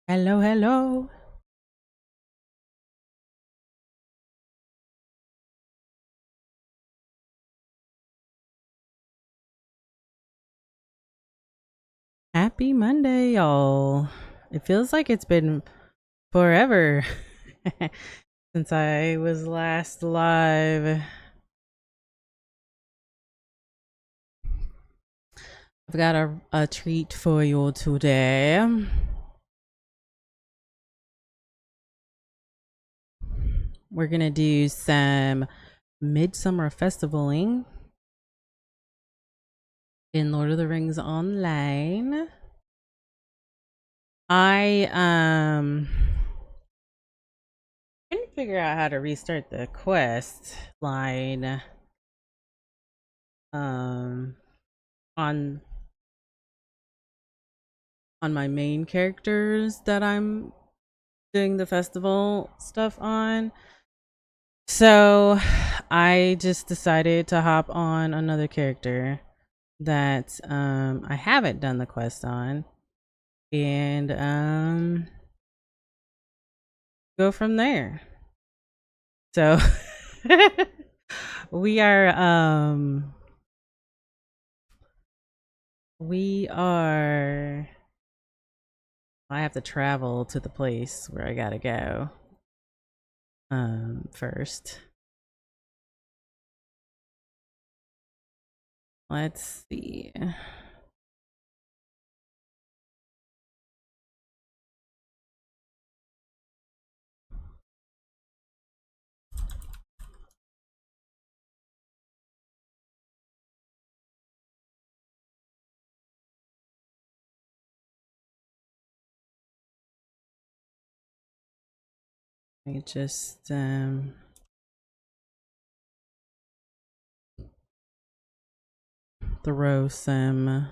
Hello, hello. Happy Monday, y'all. It feels like it's been forever since I was last live. I've got a treat for you today. We're going to do some Midsummer Festivaling in Lord of the Rings Online. I couldn't figure out how to restart the quest line um on my main characters that I'm doing the festival stuff on. So I just decided to hop on another character that I haven't done the quest on and go from there. So we are I have to travel to the place where I gotta go first. Let's see. Let me just throw some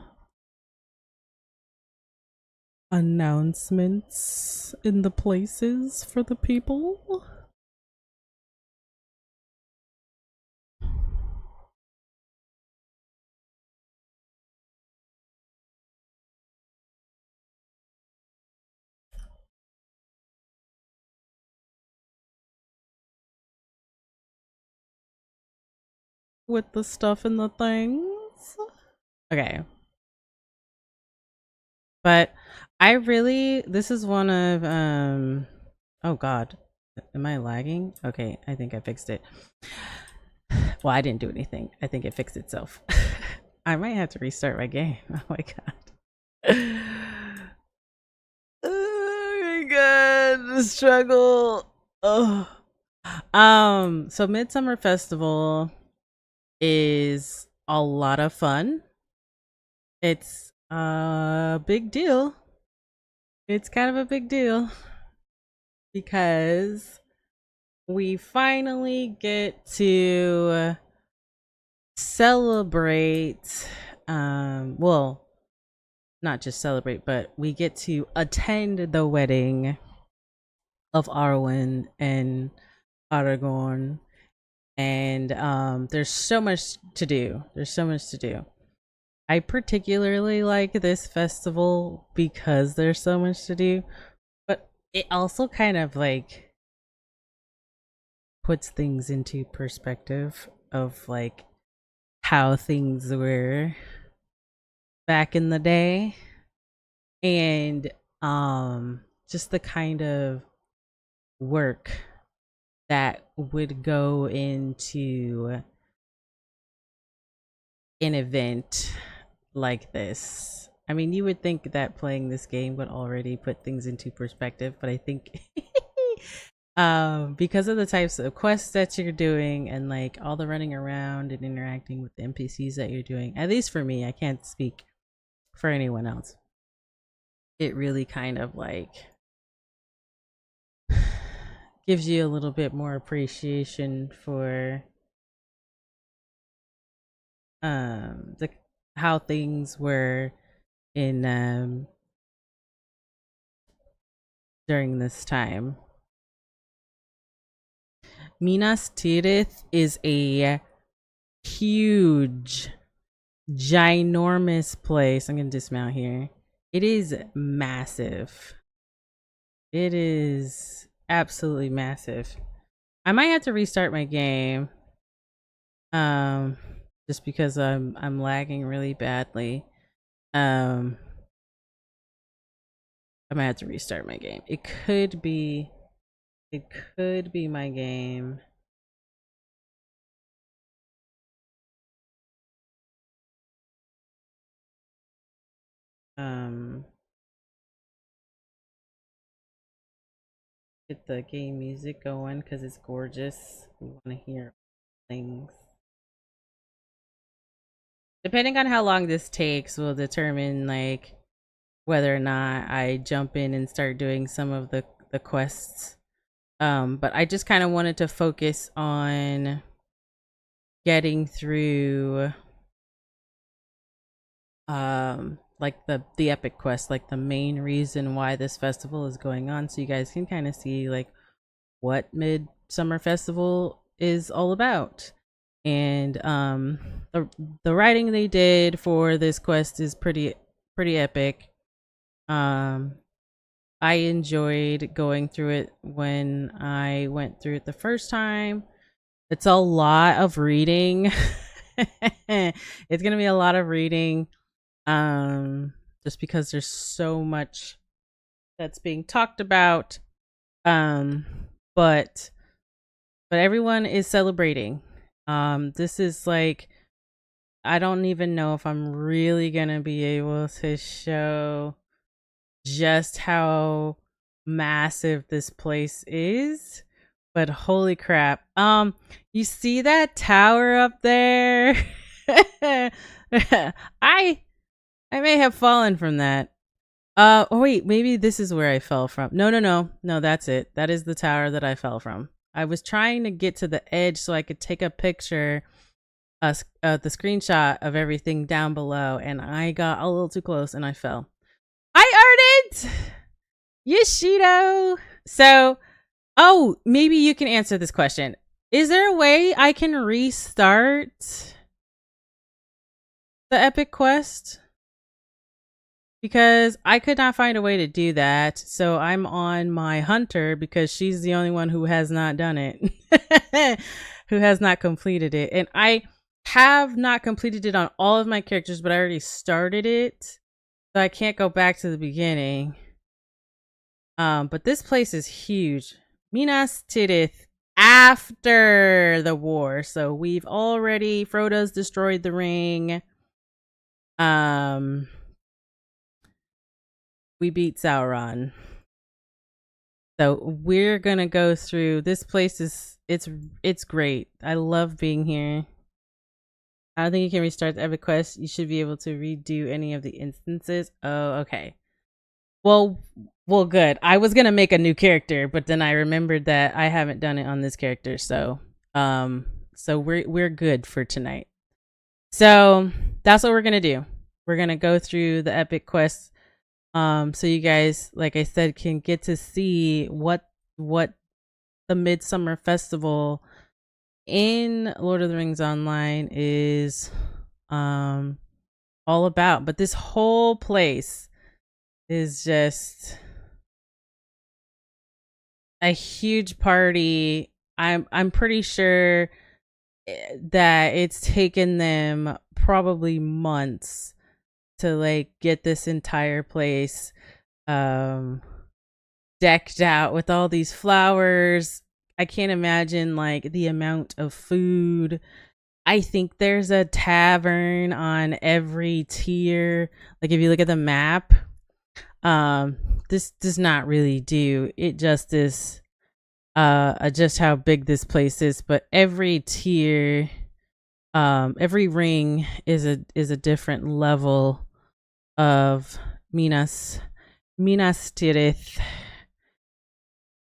announcements in the places for the people. With the stuff and the things. Okay. But this is one of oh god. Am I lagging? Okay, I think I fixed it. Well, I didn't do anything. I think it fixed itself. I might have to restart my game. Oh my god. Oh my god, the struggle. Oh. So Midsummer Festival is a lot of fun. It's a big deal. It's kind of a big deal because we finally get to celebrate well, not just celebrate, but we get to attend the wedding of Arwen and Aragorn. And there's so much to do. I particularly like this festival because there's so much to do, but it also kind of like puts things into perspective of like how things were back in the day and just the kind of work that would go into an event like this. I mean, you would think that playing this game would already put things into perspective, but I think because of the types of quests that you're doing and like all the running around and interacting with the NPCs that you're doing, at least for me, I can't speak for anyone else. It really kind of like gives you a little bit more appreciation for the how things were in during this time. Minas Tirith is a huge, ginormous place. I'm gonna dismount here. It is massive. It is absolutely massive. I might have to restart my game. Um, just because I'm lagging really badly. Um, I might have to restart my game. It could be my game. Um, get the game music going because it's gorgeous. We want to hear things. Depending on how long this takes will determine like whether or not I jump in and start doing some of the quests. But I just kind of wanted to focus on getting through like the epic quest, like the main reason why this festival is going on, so you guys can kind of see like what Midsummer Festival is all about. And the writing they did for this quest is pretty epic. um I enjoyed going through it when I went through it the first time. It's a lot of reading. It's gonna be a lot of reading, just because there's so much that's being talked about. Um, but everyone is celebrating. This is like, I don't even know if I'm really gonna be able to show just how massive this place is, but holy crap. You see that tower up there? I I may have fallen from that. Oh wait, maybe this is where I fell from. No, that's it. That is the tower that I fell from. I was trying to get to the edge so I could take a picture, the screenshot of everything down below, and I got a little too close and I fell. I earned it! Yoshido! So, oh, maybe you can answer this question. Is there a way I can restart the epic quest? Because I could not find a way to do that. So I'm on my hunter because she's the only one who has not done it, who has not completed it. And I have not completed it on all of my characters, but I already started it. So I can't go back to the beginning. But this place is huge. Minas Tirith after the war. So we've already, Frodo's destroyed the ring. We beat Sauron. So we're gonna go through this place. It's great. I love being here. I don't think you can restart the epic quest. You should be able to redo any of the instances. Oh, okay. Well, good. I was gonna make a new character, but then I remembered that I haven't done it on this character, so we're good for tonight. So that's what we're gonna do. We're gonna go through the epic quests, so you guys, like I said, can get to see what the Midsummer Festival in Lord of the Rings Online is all about. But this whole place is just a huge party. I'm pretty sure that it's taken them probably months to like get this entire place decked out with all these flowers. I can't imagine like the amount of food. I think there's a tavern on every tier. Like if you look at the map, this does not really do it justice, just how big this place is. But every tier, every ring is a different level of Minas Tirith.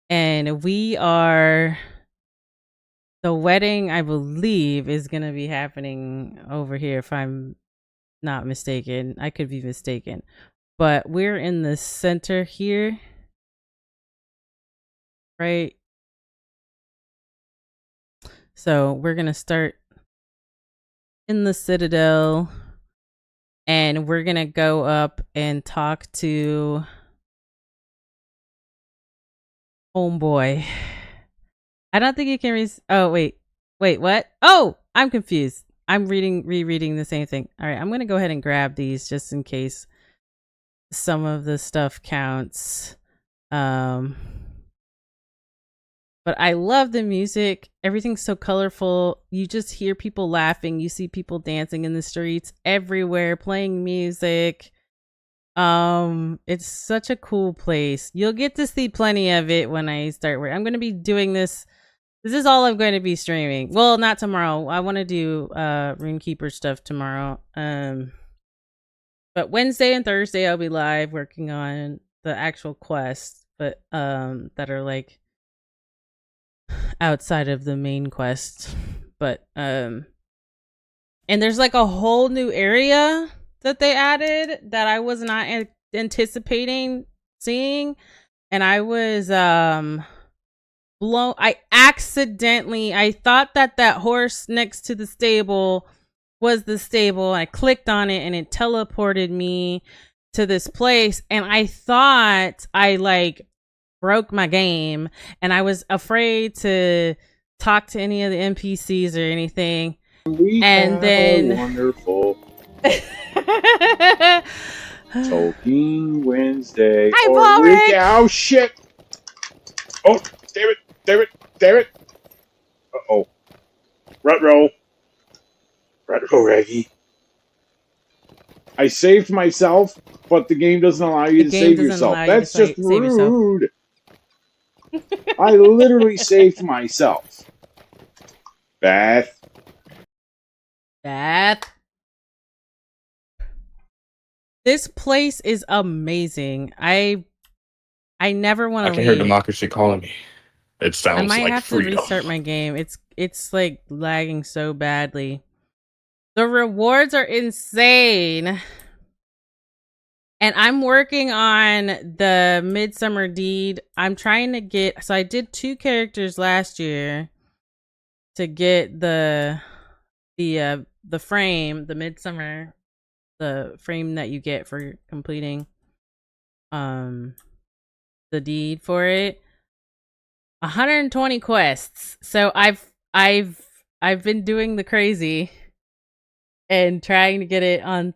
And the wedding, I believe, is gonna be happening over here if I'm not mistaken. I could be mistaken. But we're in the center here. Right? So we're gonna start in the Citadel, and we're gonna go up and talk to Homeboy. I don't think you can oh wait. Wait, what? Oh, I'm confused. I'm rereading the same thing. All right, I'm going to go ahead and grab these just in case some of the stuff counts. Um but I love the music. Everything's so colorful. You just hear people laughing. You see people dancing in the streets everywhere, playing music. It's such a cool place. You'll get to see plenty of it when I start work. I'm going to be doing this. This is all I'm going to be streaming. Well, not tomorrow. I want to do Runekeeper stuff tomorrow. But Wednesday and Thursday I'll be live working on the actual quests, but that are like outside of the main quest. But and there's like a whole new area that they added that I was not anticipating seeing, and I was blown. I thought that horse next to the stable was the stable. I clicked on it and it teleported me to this place, and I thought I like broke my game, and I was afraid to talk to any of the NPCs or anything. And then wonderful Talking Wednesday. Hi, Paul. Oh shit! Oh, damn it! Uh-oh. Rutro, Reggie. I saved myself, but the game doesn't allow you to save yourself. That's just rude. I literally saved myself. Beth. This place is amazing. I never want to leave. I can hear democracy calling me. It sounds like freedom. I might have to restart my game. It's like lagging so badly. The rewards are insane. And I'm working on the Midsummer Deed. I'm trying to get, so I did 2 characters last year to get the frame, the Midsummer, the frame that you get for completing the deed for it. 120 quests. So I've been doing the crazy and trying to get it on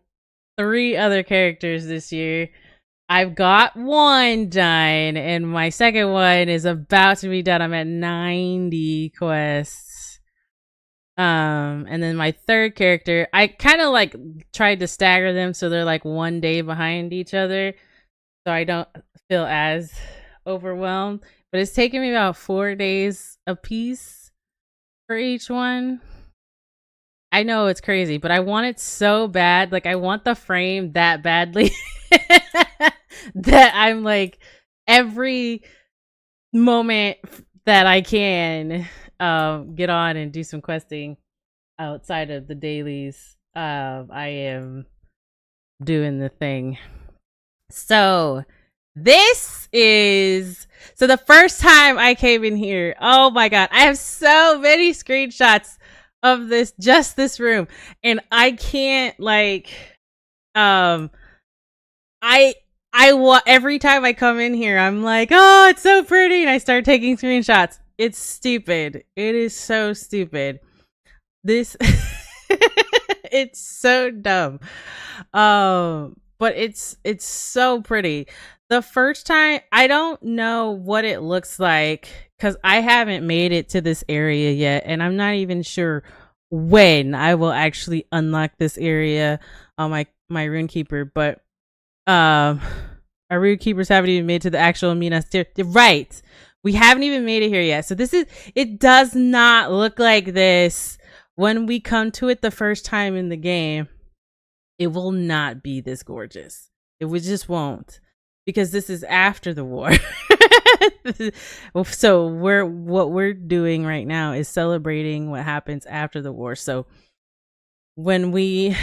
3 other characters this year. I've got 1 done, and my second one is about to be done. I'm at 90 quests. And then my third character, I kind of like tried to stagger them so they're like 1 day behind each other, so I don't feel as overwhelmed. But it's taken me about 4 days a piece for each one. I know it's crazy, but I want it so bad. Like, I want the frame that badly that I'm like, every moment that I can get on and do some questing outside of the dailies, I am doing the thing. So this is the first time I came in here. Oh my god, I have so many screenshots of this room, and I can't like every time I come in here, I'm like, oh, it's so pretty, and I start taking screenshots. It's stupid. It is so stupid. This it's so dumb. But it's so pretty. The first time, I don't know what it looks like because I haven't made it to this area yet, and I'm not even sure when I will actually unlock this area on my Runekeeper. But our Runekeepers haven't even made it to the actual Minas Tirith. Right, we haven't even made it here yet. So it does not look like this when we come to it the first time in the game. It will not be this gorgeous. It just won't, because this is after the war. So what we're doing right now is celebrating what happens after the war. So when in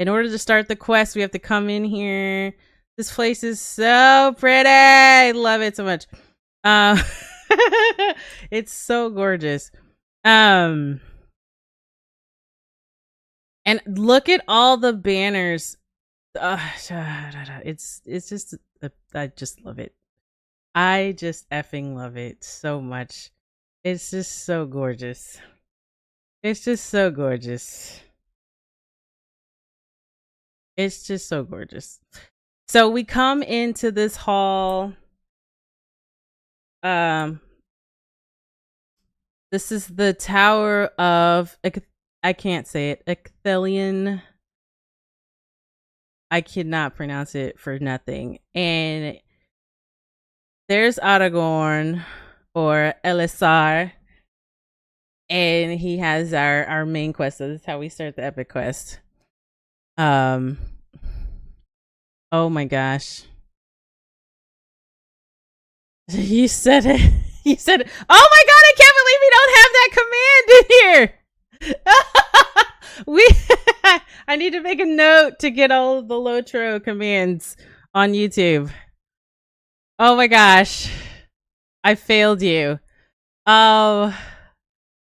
order to start the quest, we have to come in here. This place is so pretty. I love it so much. It's so gorgeous. And look at all the banners. It's just, I just love it. I just effing love it so much. It's just so gorgeous. It's just so gorgeous. It's just so gorgeous. So we come into this hall. This is the Tower of I can't say it. Ecthelion. I cannot pronounce it for nothing. And there's Aragorn or Elisar. And he has our main quest. So this is how we start the epic quest. Oh my gosh. You said it. You said it. Oh my god, I can't believe we don't have that command in here. I need to make a note to get all of the Lotro commands on YouTube. Oh my gosh. I failed you.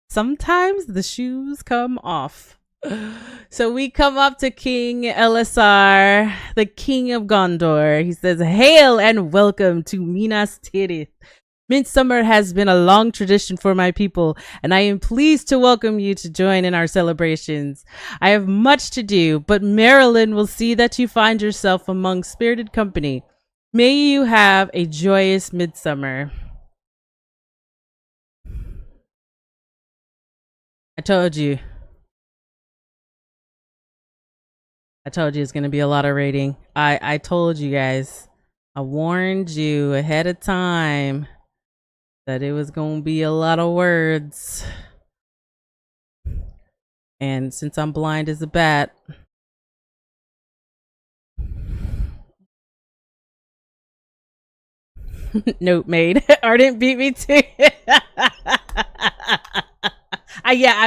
Sometimes the shoes come off. So we come up to King Elisar, the King of Gondor. He says, "Hail and welcome to Minas Tirith. Midsummer has been a long tradition for my people, and I am pleased to welcome you to join in our celebrations. I have much to do, but Marilyn will see that you find yourself among spirited company. May you have a joyous midsummer." I told you it's going to be a lot of rating. I told you guys. I warned you ahead of time that it was going to be a lot of words. And since I'm blind as a bat, note made. Ardent beat me too.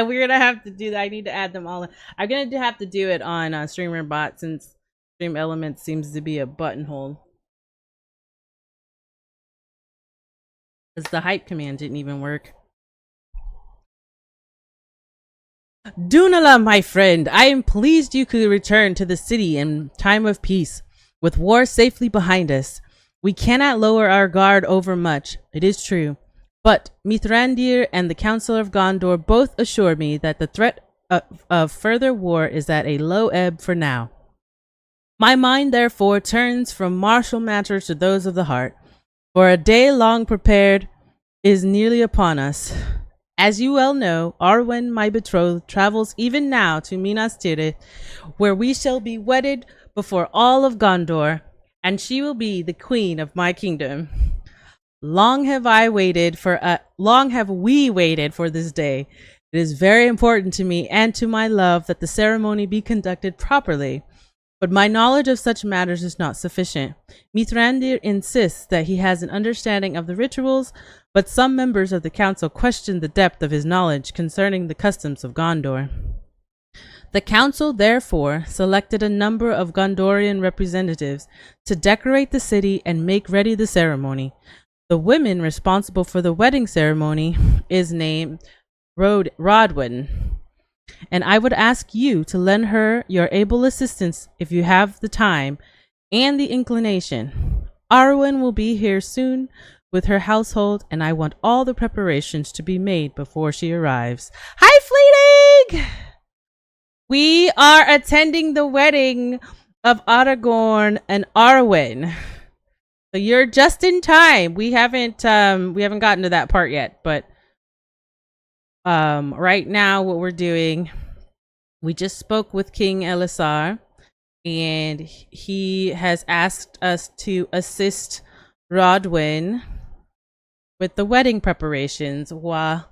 We're gonna have to do that. I need to add them all in. I'm gonna have to do it on Streamer Bot since Stream Elements seems to be a buttonhole. Because the hype command didn't even work. Dunala, my friend, I am pleased you could return to the city in time of peace. With war safely behind us, we cannot lower our guard overmuch, it is true. But Mithrandir and the Council of Gondor both assure me that the threat of further war is at a low ebb for now. My mind therefore turns from martial matters to those of the heart, for a day long prepared is nearly upon us. As you well know, Arwen, my betrothed, travels even now to Minas Tirith, where we shall be wedded before all of Gondor, and she will be the queen of my kingdom. Long have we waited for this day. It is very important to me and to my love that the ceremony be conducted properly. But my knowledge of such matters is not sufficient. Mithrandir insists that he has an understanding of the rituals, but some members of the council question the depth of his knowledge concerning the customs of Gondor. The council therefore selected a number of Gondorian representatives to decorate the city and make ready the ceremony. The woman responsible for the wedding ceremony is named Rodwin, and I would ask you to lend her your able assistance if you have the time and the inclination. Arwen will be here soon with her household, and I want all the preparations to be made before she arrives. Hi, Fleeting! We are attending the wedding of Aragorn and Arwen. So you're just in time. We haven't gotten to that part yet, but right now what we're doing, we just spoke with King Elisar, and he has asked us to assist Rodwin with the wedding preparations while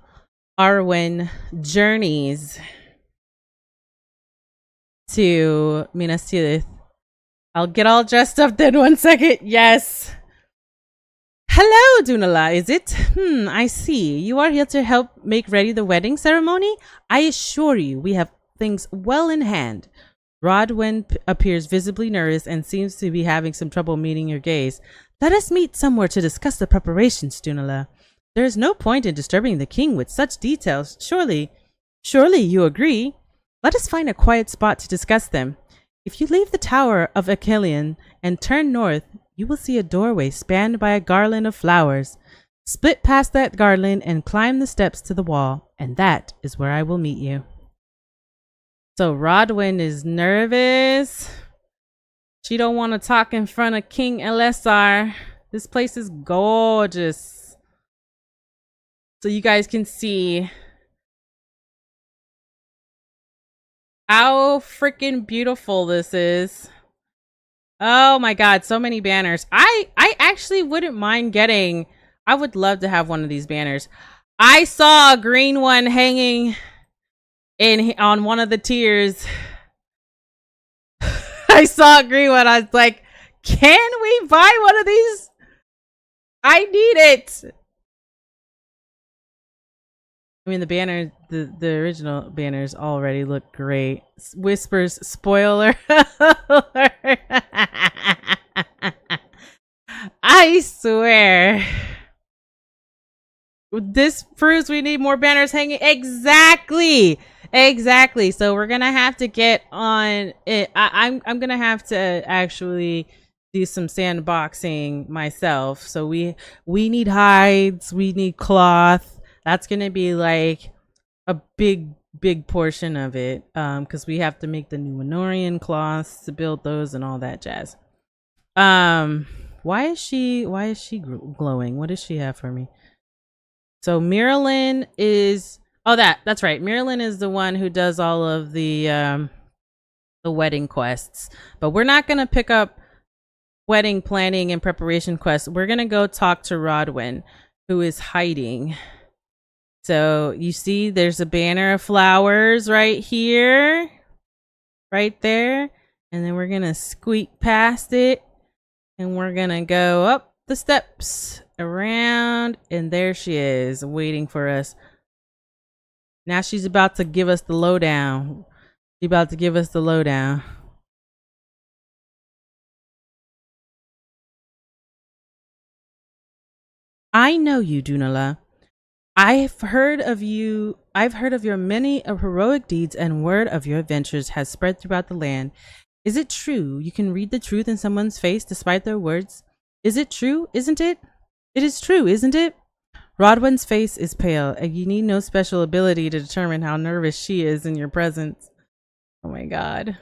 Arwen journeys to Minas Tirith. I'll get all dressed up then 1 second. Yes. Hello, Dunala, is it? I see. You are here to help make ready the wedding ceremony? I assure you, we have things well in hand. Rodwin appears visibly nervous and seems to be having some trouble meeting your gaze. Let us meet somewhere to discuss the preparations, Dunala. There is no point in disturbing the king with such details. Surely you agree? Let us find a quiet spot to discuss them. If you leave the Tower of Ecthelion and turn north, you will see a doorway spanned by a garland of flowers. Split past that garland and climb the steps to the wall, and that is where I will meet you. So Rodwin is nervous. She don't want to talk in front of King LSR. This place is gorgeous. So you guys can see how freaking beautiful this is. Oh my god, so many banners. I actually wouldn't mind getting, I would love to have one of these banners. I saw a green one hanging on one of the tiers. I saw a green one. I was like, can we buy one of these? I need it. I mean, the banner, the original banners already look great. Whispers, spoiler alert. I swear. This proves we need more banners hanging. Exactly. So we're gonna have to get on it. I'm gonna have to actually do some sandboxing myself. So we need hides, we need cloth. That's gonna be like a big portion of it. Because we have to make the Numenorian cloths to build those and all that jazz. Why is she glowing? What does she have for me? So Marilyn is, oh, that's right. Marilyn is the one who does all of the wedding quests. But we're not gonna pick up wedding planning and preparation quests. We're gonna go talk to Rodwin, who is hiding. So you see there's a banner of flowers right here. Right there. And then we're gonna squeak past it. And we're gonna go up the steps, around, and there she is, waiting for us. Now she's about to give us the lowdown. She's about to give us the lowdown. I know you, Dunala. I've heard of your many heroic deeds, and word of your adventures has spread throughout the land. Is it true you can read the truth in someone's face despite their words? Is it true, isn't it? It is true, isn't it? Rodwin's face is pale, and you need no special ability to determine how nervous she is in your presence. Oh my god.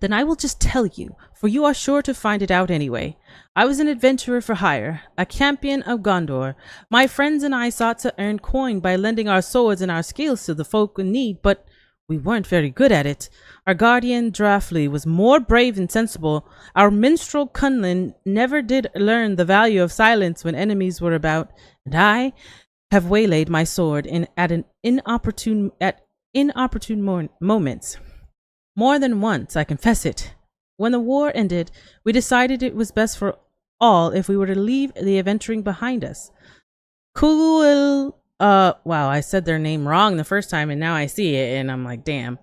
Then I will just tell you, for you are sure to find it out anyway. I was an adventurer for hire, a champion of Gondor. My friends and I sought to earn coin by lending our swords and our skills to the folk in need, but we weren't very good at it. Our guardian Drafli was more brave and sensible. Our minstrel Cunlin never did learn the value of silence when enemies were about, and I have waylaid my sword at inopportune moments. More than once, I confess it. When the war ended, we decided it was best for all if we were to leave the adventuring behind us. Wow, I said their name wrong the first time and now I see it and I'm like, damn.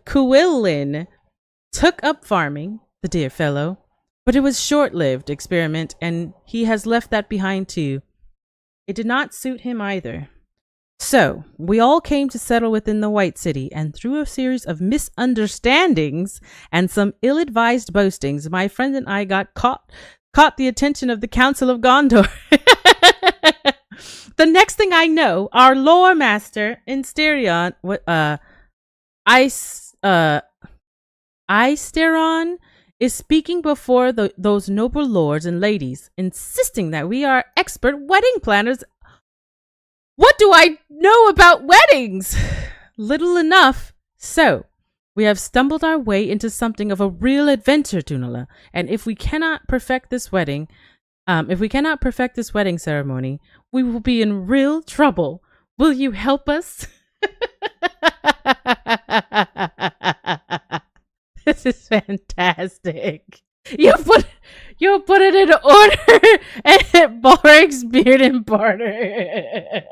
Cuillin took up farming, the dear fellow, but it was short-lived experiment and he has left that behind too. It did not suit him either. So, we all came to settle within the White City, and through a series of misunderstandings and some ill-advised boastings, my friend and I got caught the attention of the Council of Gondor. The next thing I know, our lore master, Insterion, Isteron, is speaking before those noble lords and ladies, insisting that we are expert wedding planners. What do I know about weddings? Little enough. So, we have stumbled our way into something of a real adventure, Dunala. And if we cannot perfect this wedding ceremony, we will be in real trouble. Will you help us? This is fantastic. You put it in order and Borg's beard and barter.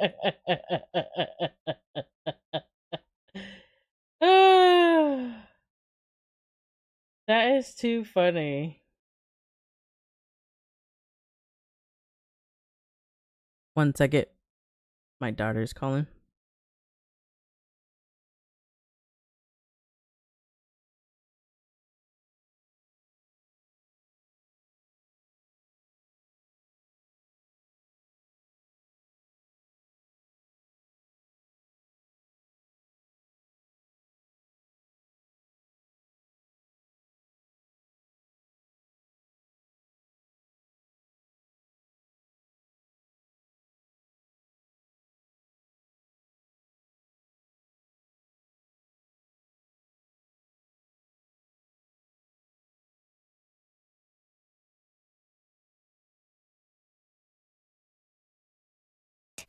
That is too funny. One second. My daughter's calling.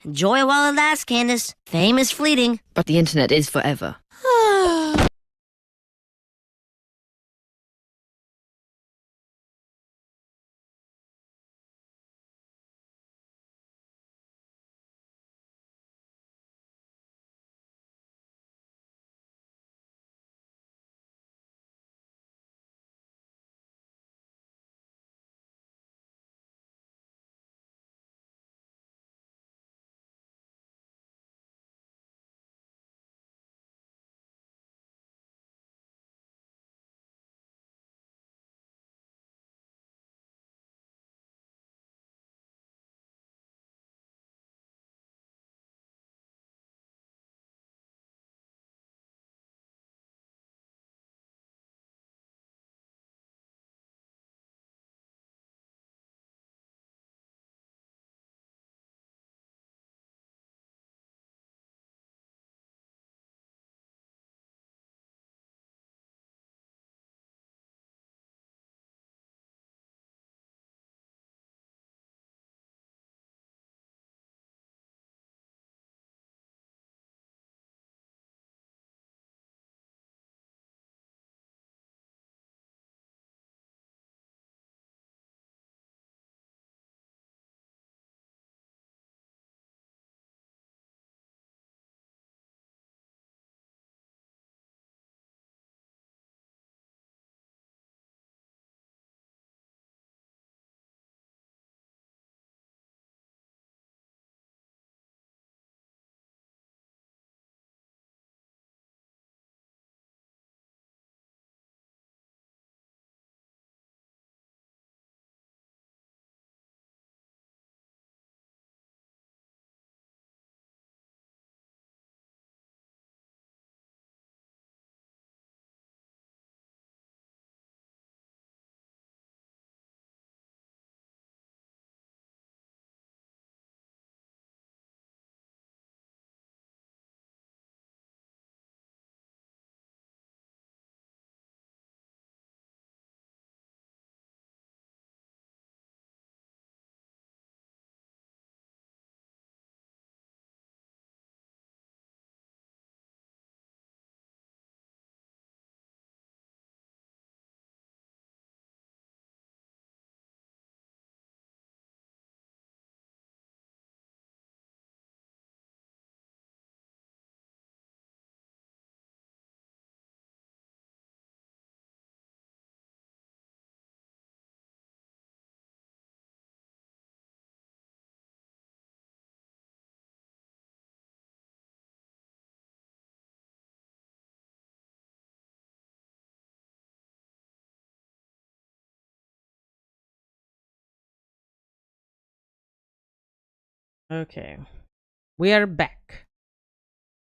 Enjoy while it lasts, Candace. Fame is fleeting, but the internet is forever. Okay. We are back.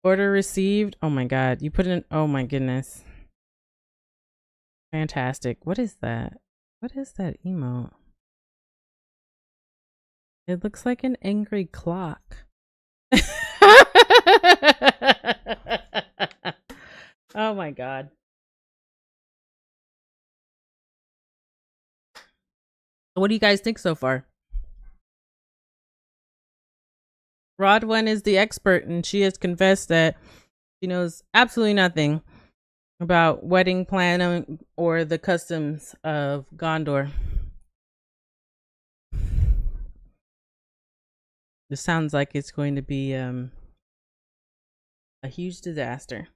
Order received. Oh my god. You put in. Oh my goodness. Fantastic. What is that? What is that emote? It looks like an angry clock. Oh my god. What do you guys think so far? Rodwin is the expert, and she has confessed that she knows absolutely nothing about wedding planning or the customs of Gondor. This sounds like it's going to be a huge disaster.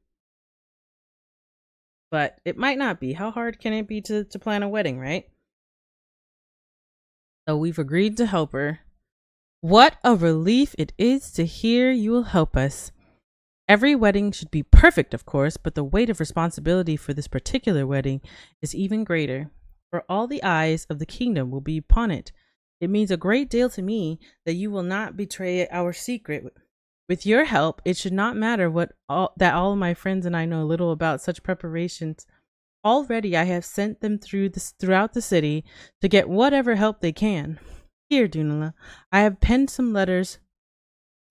But it might not be. How hard can it be to plan a wedding, right? So we've agreed to help her. What a relief it is to hear you will help us. Every wedding should be perfect, of course, but the weight of responsibility for this particular wedding is even greater, for all the eyes of the kingdom will be upon it. It means a great deal to me that you will not betray our secret. With your help, it should not matter that all of my friends and I know little about such preparations. Already I have sent them throughout the city to get whatever help they can. Here, Dunala, I have penned some letters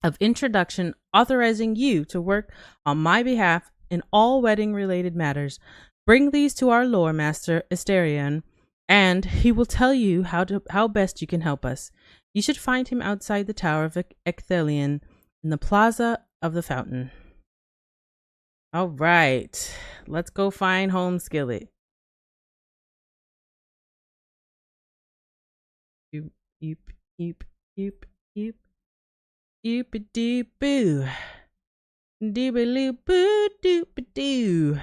of introduction authorizing you to work on my behalf in all wedding-related matters. Bring these to our lore master, Asterion, and he will tell you how best you can help us. You should find him outside the Tower of Ecthelion in the Plaza of the Fountain. All right, let's go find Home Skillet. Yoop, yoop, yoop, yoop, yoop. Yoop-a-doo boo. Doo-ba-loo boo doo-ba-doo.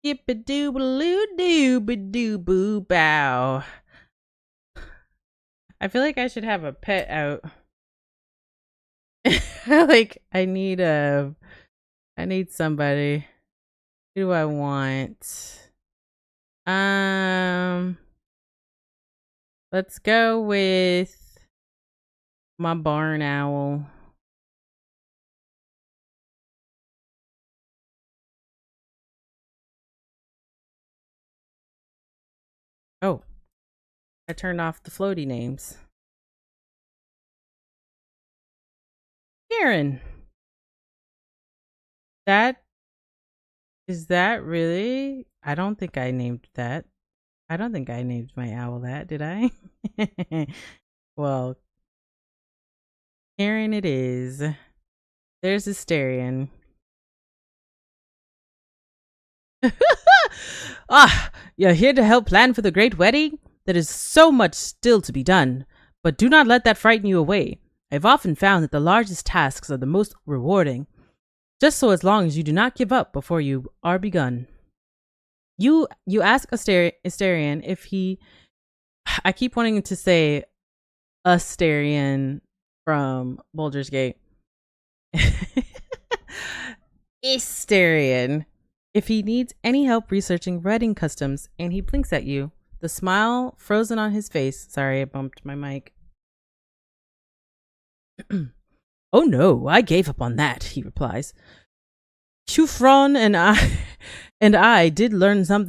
Yip-a-doo-ba-loo doo-ba-doo boo bow. I feel like I should have a pet out. Like I need somebody. Who do I want? Let's go with my barn owl. Oh, I turned off the floaty names. Karen. Is that really? I don't think I named that. I don't think I named my owl that, did I? Well, Karen it is. There's Asterion. You're here to help plan for the great wedding? There is so much still to be done, but do not let that frighten you away. I've often found that the largest tasks are the most rewarding, just so as long as you do not give up before you are begun. You ask Asterion if he... I keep wanting to say Asterion from Baldur's Gate. Asterion. If he needs any help researching wedding customs, and he blinks at you, the smile frozen on his face. Sorry, I bumped my mic. Oh no, I gave up on that, he replies. Shufron and I did learn some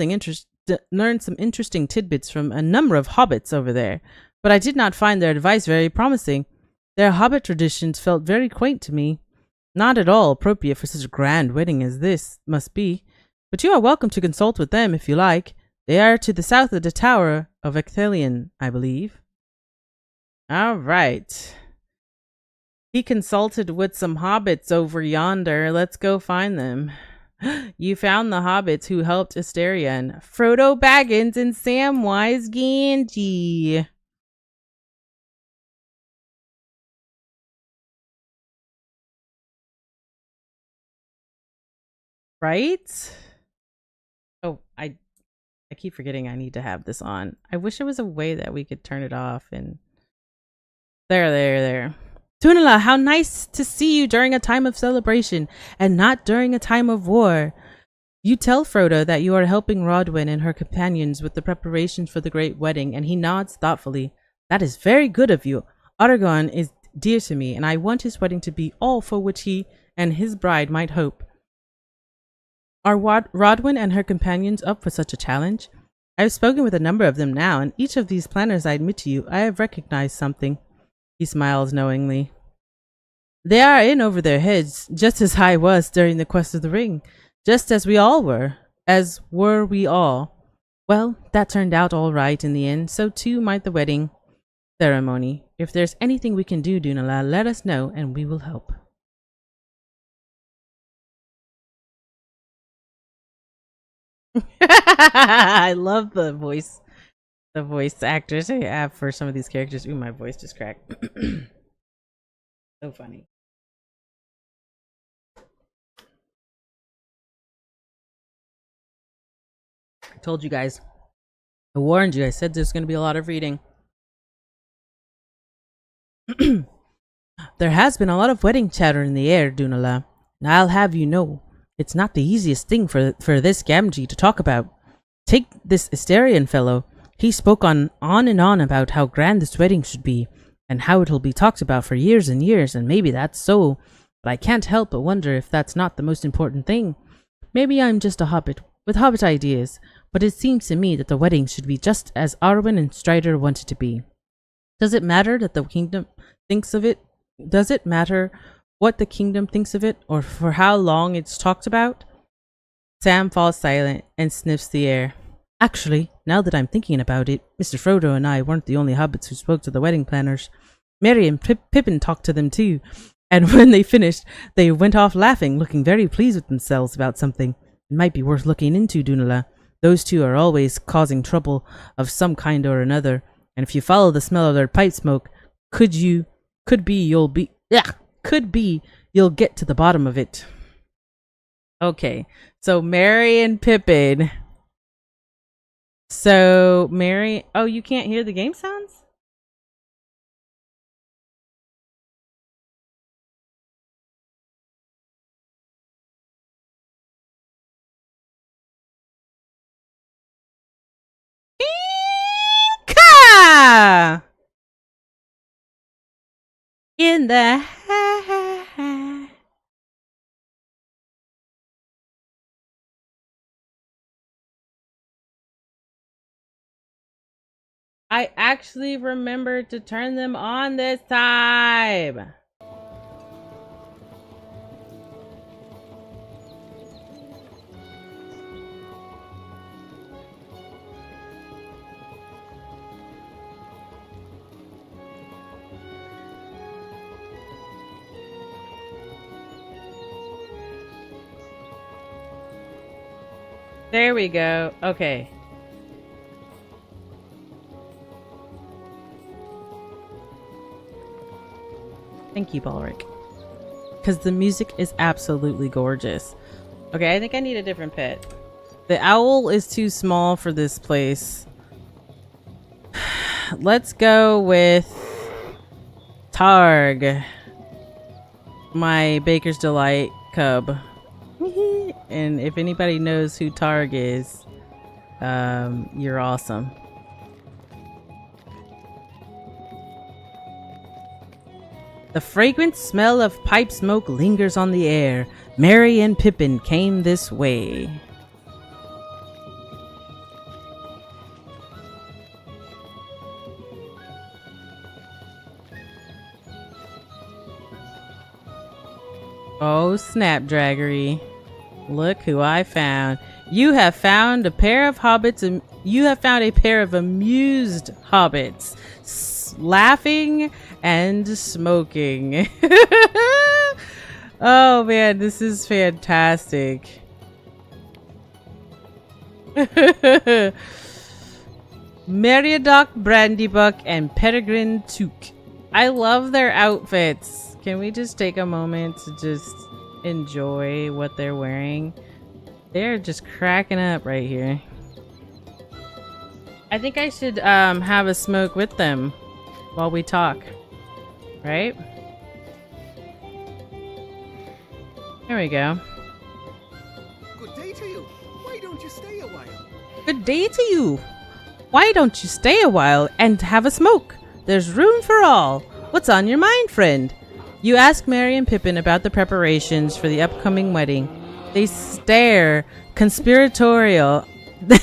interesting tidbits from a number of hobbits over there, but I did not find their advice very promising. Their hobbit traditions felt very quaint to me, not at all appropriate for such a grand wedding as this must be. But you are welcome to consult with them if you like. They are to the south of the Tower of Ecthelion, I believe. All right. He consulted with some hobbits over yonder. Let's go find them. You found the hobbits who helped Asterion. Frodo Baggins and Samwise Gamgee. Right? Oh, I keep forgetting I need to have this on. I wish there was a way that we could turn it off and... There. Dunala, how nice to see you during a time of celebration and not during a time of war. You tell Frodo that you are helping Rodwin and her companions with the preparations for the great wedding, and he nods thoughtfully. That is very good of you. Aragorn is dear to me, and I want his wedding to be all for which he and his bride might hope. Are Rodwin and her companions up for such a challenge? I have spoken with a number of them now, and each of these planners, I admit to you, I have recognized something. He smiles knowingly. They are in over their heads, just as I was during the Quest of the Ring, just as we all were, as were we all. Well, that turned out all right in the end, so too might the wedding ceremony. If there's anything we can do, Dunala, let us know, and we will help. I love the voice actors I have for some of these characters. Ooh, my voice just cracked. So funny. I told you guys. I warned you. I said there's going to be a lot of reading. There has been a lot of wedding chatter in the air, Dunala. And I'll have you know, it's not the easiest thing for this Gamgee to talk about. Take this Asterion fellow. He spoke on and on about how grand this wedding should be, and how it'll be talked about for years and years, and maybe that's so, but I can't help but wonder if that's not the most important thing. Maybe I'm just a hobbit, with hobbit ideas, but it seems to me that the wedding should be just as Arwen and Strider want it to be. Does it matter that the kingdom thinks of it? Does it matter what the kingdom thinks of it, or for how long it's talked about? Sam falls silent and sniffs the air. Actually, now that I'm thinking about it, Mr. Frodo and I weren't the only hobbits who spoke to the wedding planners. Merry and Pippin talked to them too, and when they finished, they went off laughing, looking very pleased with themselves about something. It might be worth looking into, Dunala. Those two are always causing trouble of some kind or another, and if you follow the smell of their pipe smoke, could be you'll get to the bottom of it. Okay, so Merry and Pippin. So Merry, oh, you can't hear the game sounds? In the I actually remembered to turn them on this time. There we go. Okay. Thank you, Balric. Because the music is absolutely gorgeous. Okay, I think I need a different pet. The owl is too small for this place. Let's go with Targ, my Baker's Delight cub. And if anybody knows who Targ is, you're awesome. The fragrant smell of pipe smoke lingers on the air. Merry and Pippin came this way. Oh, snapdraggery. Look who I found. You have found a pair of hobbits, and you have found a pair of amused hobbits, laughing and smoking. Oh man, this is fantastic. Meriadoc Brandybuck and Peregrine Took. I love their outfits. Can we just take a moment to just enjoy what they're wearing? They're just cracking up right here. I think I should have a smoke with them while we talk, right? There we go. Good day to you. Why don't you stay a while? Good day to you. Why don't you stay a while and have a smoke? There's room for all. What's on your mind, friend? You ask Merry and Pippin about the preparations for the upcoming wedding. They stare conspiratorial. They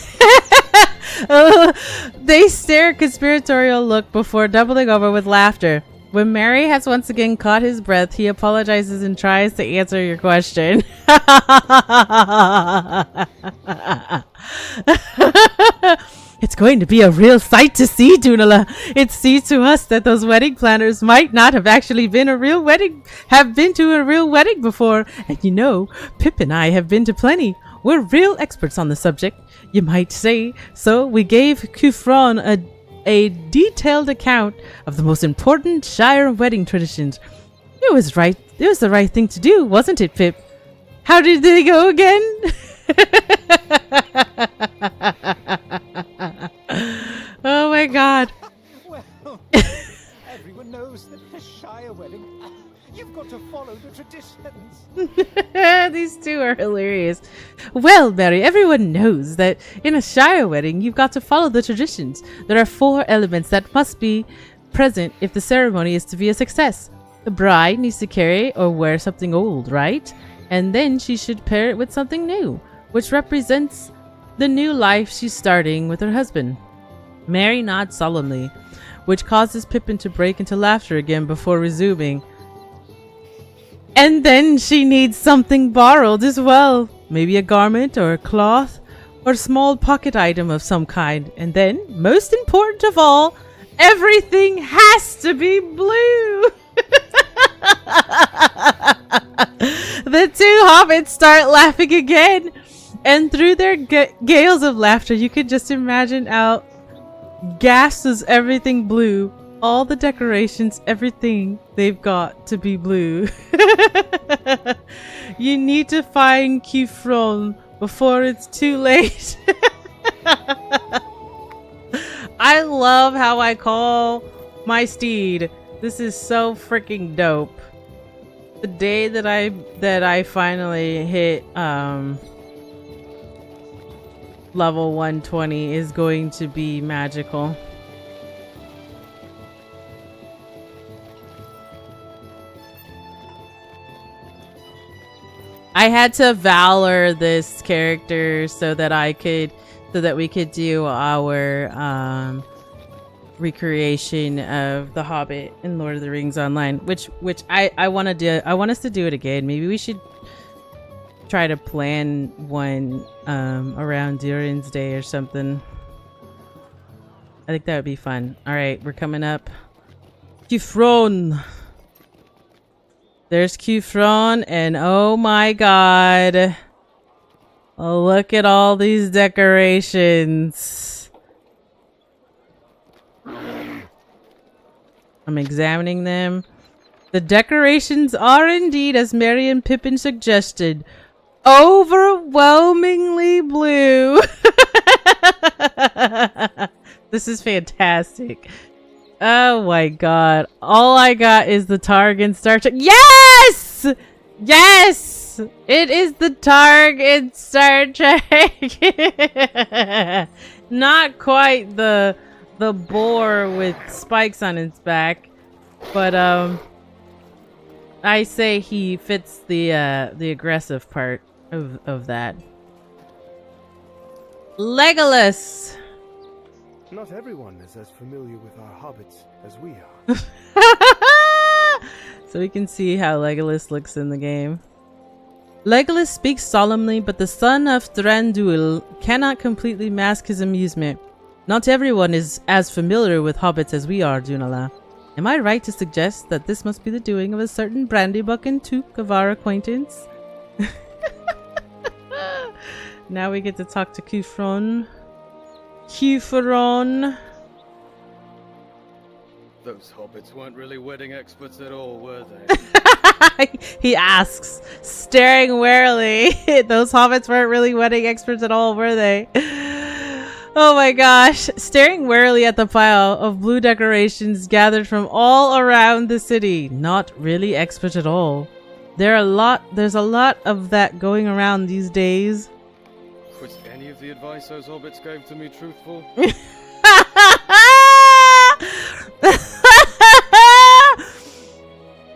stare a conspiratorial look before doubling over with laughter. When Merry has once again caught his breath, he apologizes and tries to answer your question. It's going to be a real sight to see, Dunala. It seems to us that those wedding planners might not have actually been to a real wedding before. And you know, Pip and I have been to plenty. We're real experts on the subject, you might say. So we gave Kufron a detailed account of the most important Shire wedding traditions. It was right. It was the right thing to do, wasn't it, Pip? How did they go again? Oh my god. Well, everyone knows that a Shire wedding, you've got to follow the traditions. These two are hilarious. Well, Mary, everyone knows that in a Shire wedding, you've got to follow the traditions. There are 4 elements that must be present if the ceremony is to be a success. The bride needs to carry or wear something old, right? And then she should pair it with something new, which represents the new life she's starting with her husband. Mary nods solemnly, which causes Pippin to break into laughter again before resuming. And then she needs something borrowed as well. Maybe a garment or a cloth or a small pocket item of some kind. And then, most important of all, Everything has to be blue. The two hobbits start laughing again, and through their gales of laughter, you could just imagine out gasps as everything blue. All the decorations, everything they've got to be blue. You need to find Kifron before it's too late. I love how I call my steed. This is so freaking dope. The day that I finally hit level 120 is going to be magical. I had to valor this character so that we could do our recreation of The Hobbit in Lord of the Rings Online, which I want to do. I want us to do it again. Maybe we should try to plan one around Durin's Day or something. I think that would be fun. All right, we're coming up. Kifron. There's Kifron, and oh my god. Oh, look at all these decorations. I'm examining them. The decorations are indeed, as Merry and Pippin suggested, overwhelmingly blue. This is fantastic. Oh my god. All I got is the Targ in Star Trek. Yes! Yes! It is the Targ in Star Trek. Not quite the boar with spikes on its back, but I say he fits the aggressive part of that. Legolas. Not everyone is as familiar with our hobbits as we are. So we can see how Legolas looks in the game. Legolas speaks solemnly, but the son of Thranduil cannot completely mask his amusement. Not everyone is as familiar with hobbits as we are, Dunala. Am I right to suggest that this must be the doing of a certain Brandybuck and Took of our acquaintance? Now we get to talk to Kifron. Kifron. Those hobbits weren't really wedding experts at all, were they? He asks, staring warily. Those hobbits weren't really wedding experts at all, were they? Oh my gosh. Staring warily at the pile of blue decorations gathered from all around the city. Not really expert at all. There's a lot of that going around these days. Was any of the advice those hobbits gave to me truthful?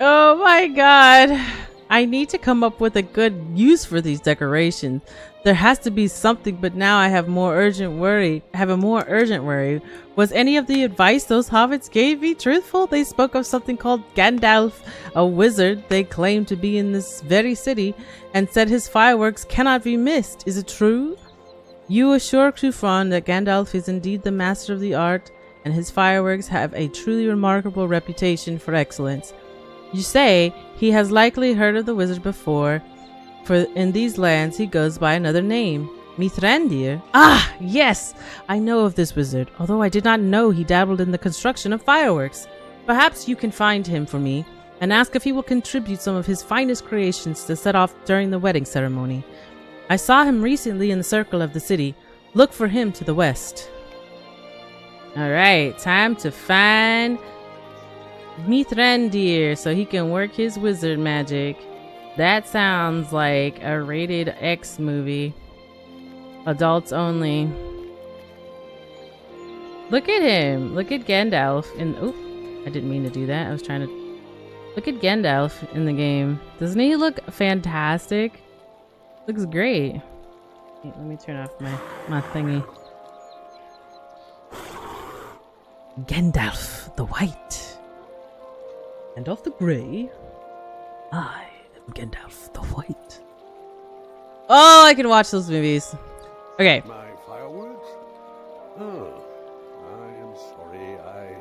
Oh my god. I need to come up with a good use for these decorations. There has to be something, but now I have a more urgent worry. Was any of the advice those hobbits gave me truthful? They spoke of something called Gandalf, a wizard they claim to be in this very city, and said his fireworks cannot be missed. Is it true? You assure Kufran that Gandalf is indeed the master of the art, and his fireworks have a truly remarkable reputation for excellence. You say he has likely heard of the wizard before, for in these lands he goes by another name, Mithrandir. Ah, yes! I know of this wizard, although I did not know he dabbled in the construction of fireworks. Perhaps you can find him for me, and ask if he will contribute some of his finest creations to set off during the wedding ceremony. I saw him recently in the circle of the city. Look for him to the west. Alright, time to find Mithrandir so he can work his wizard magic. That sounds like a rated X movie. Adults only. Look at him. Look at Gandalf in... Oh, I didn't mean to do that. I was trying to... Look at Gandalf in the game. Doesn't he look fantastic? Looks great. Wait, let me turn off my thingy. Gandalf the White. Gandalf the Grey. I am Gandalf the White. Oh, I can watch those movies. Okay. My fireworks? Oh, I am sorry. I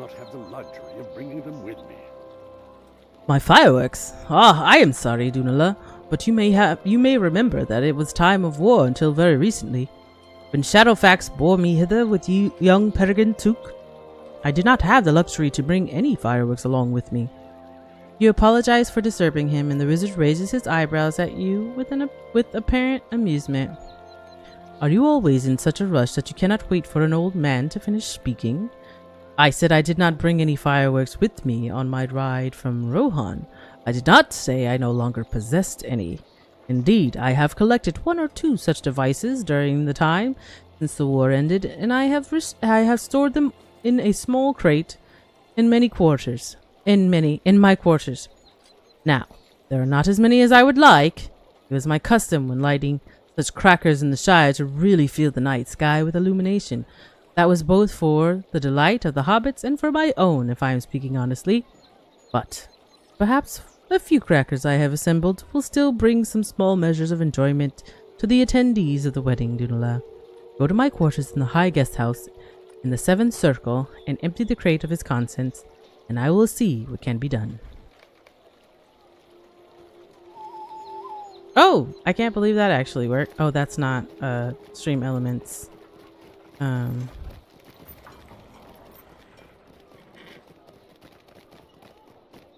not have the luxury of bringing them with me. My fireworks? Ah, I am sorry, Dunala, but you may remember that it was time of war until very recently. When Shadowfax bore me hither with you, young Peregrine Took, I did not have the luxury to bring any fireworks along with me. You apologize for disturbing him, and the wizard raises his eyebrows at you with apparent amusement. Are you always in such a rush that you cannot wait for an old man to finish speaking? I said I did not bring any fireworks with me on my ride from Rohan. I did not say I no longer possessed any. Indeed, I have collected 1 or 2 such devices during the time since the war ended, and I have stored them in a small crate in my quarters. Now, there are not as many as I would like. It was my custom when lighting such crackers in the Shire to really fill the night sky with illumination. That was both for the delight of the hobbits and for my own, if I am speaking honestly. But perhaps a few crackers I have assembled will still bring some small measures of enjoyment to the attendees of the wedding, Dunala. Go to my quarters in the High Guest House in the 7th Circle and empty the crate of his contents, and I will see what can be done. Oh, I can't believe that actually worked. Oh, that's not Stream Elements.